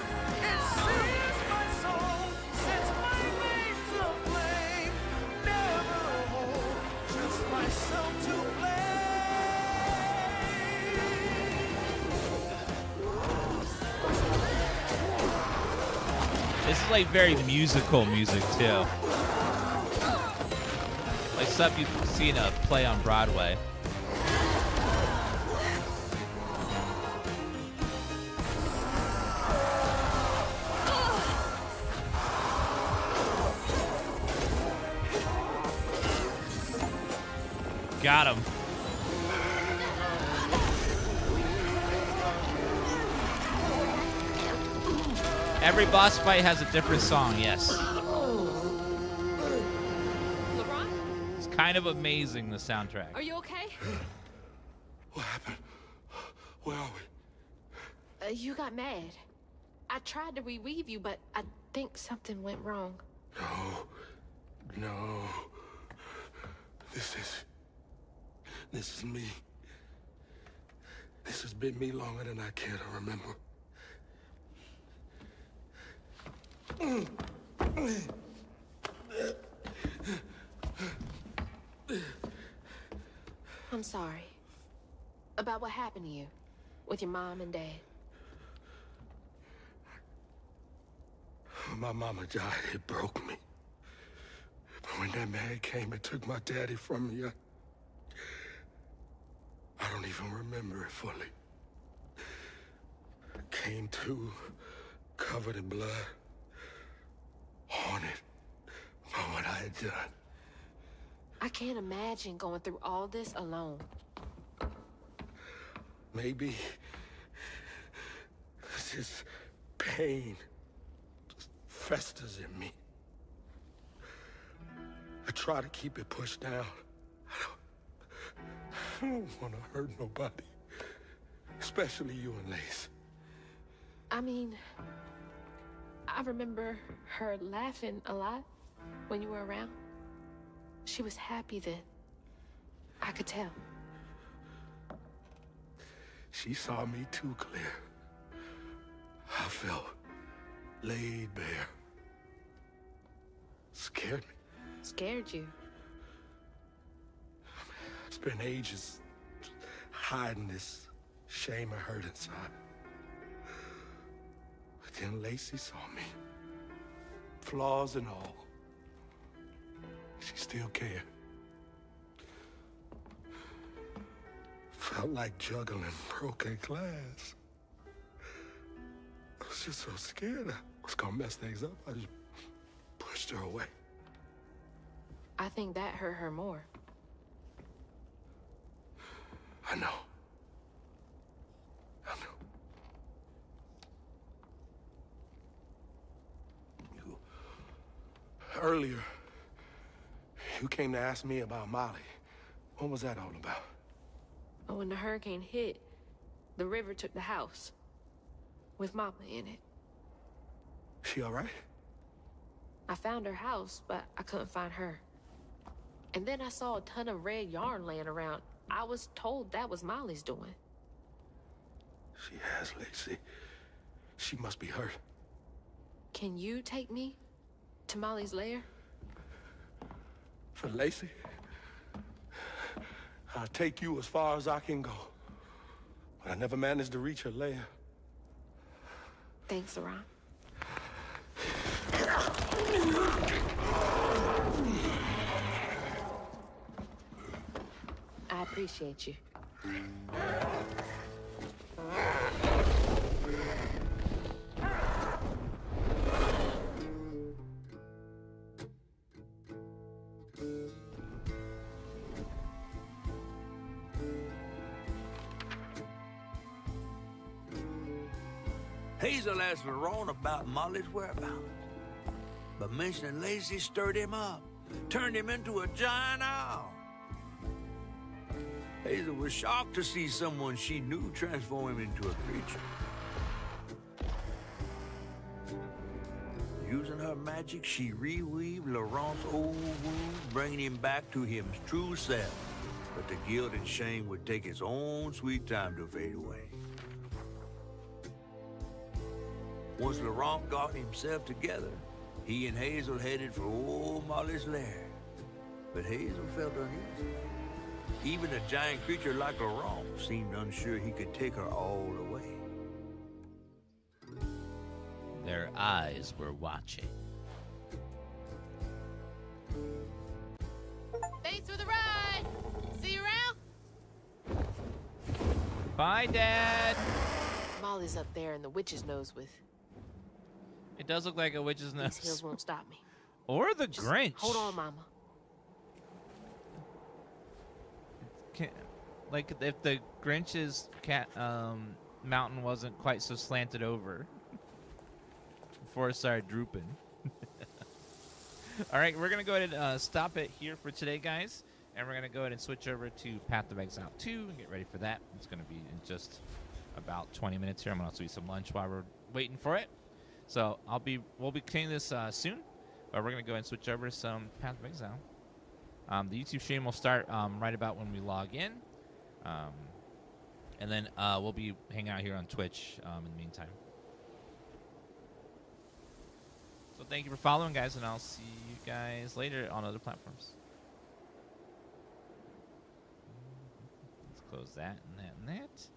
It sears my soul, sets my veins aflame. Never hold just myself to blame. This is like very musical music too. Like stuff you've seen a play on Broadway. Got him. Every boss fight has a different song, yes. Laurent, It's kind of amazing, the soundtrack. are you okay? What happened? Where are we? You got mad. I tried to reweave you, but I think something went wrong. No. This is me. This has been me longer than I care to remember. I'm sorry. About what happened to you with your mom and dad. When my mama died, it broke me. But when that man came and took my daddy from me, I don't even remember it fully. Came to, covered in blood, haunted by what I had done. I can't imagine going through all this alone. Maybe this pain just festers in me. I try to keep it pushed down. I don't want to hurt nobody, especially you and Lace. I mean, I remember her laughing a lot when you were around. She was happy then. I could tell. She saw me too clear. I felt laid bare. Scared me. Scared you. I spent ages hiding this shame and hurt inside. But then Lacey saw me. Flaws and all. She still cared. Felt like juggling broken glass. I was just so scared I was gonna mess things up. I just pushed her away. I think that hurt her more. I know. Earlier, you came to ask me about Molly. What was that all about? When the hurricane hit, the river took the house with Mama in it. She all right? I found her house, but I couldn't find her. And then I saw a ton of red yarn laying around. I was told that was Molly's doing. She has, Lacey. She must be hurt. Can you take me to Molly's lair? For Lacey? I'll take you as far as I can go. But I never managed to reach her lair. Thanks, Laurent. I appreciate you. Hazel asked Laurent about Molly's whereabouts. But mentioning Lacey stirred him up, turned him into a giant owl. Hazel was shocked to see someone she knew transform him into a creature. Using her magic, she reweaved Laurent's old wounds, bringing him back to his true self. But the guilt and shame would take its own sweet time to fade away. Once Laurent got himself together, he and Hazel headed for old Molly's lair. But Hazel felt uneasy. Even a giant creature like Laurent seemed unsure he could take her all away. Their eyes were watching. Thanks for the ride. See you around. Bye, Dad. Molly's up there in the witch's nose with. It does look like a witch's These nose. hills won't stop me. Or the Just Grinch. hold on, Mama. Like if the Grinch's mountain wasn't quite so slanted over before it started drooping. All right, we're gonna go ahead and stop it here for today, guys, and we're gonna go ahead and switch over to Path of Exile 2 and get ready for that. It's gonna be in just about 20 minutes here. I'm gonna also eat some lunch while we're waiting for it. So we'll be continuing this soon, but we're gonna go ahead and switch over to some Path of Exile. The YouTube stream will start right about when we log in. And then we'll be hanging out here on Twitch in the meantime. So thank you for following, guys, and I'll see you guys later on other platforms. Let's close that and that and that.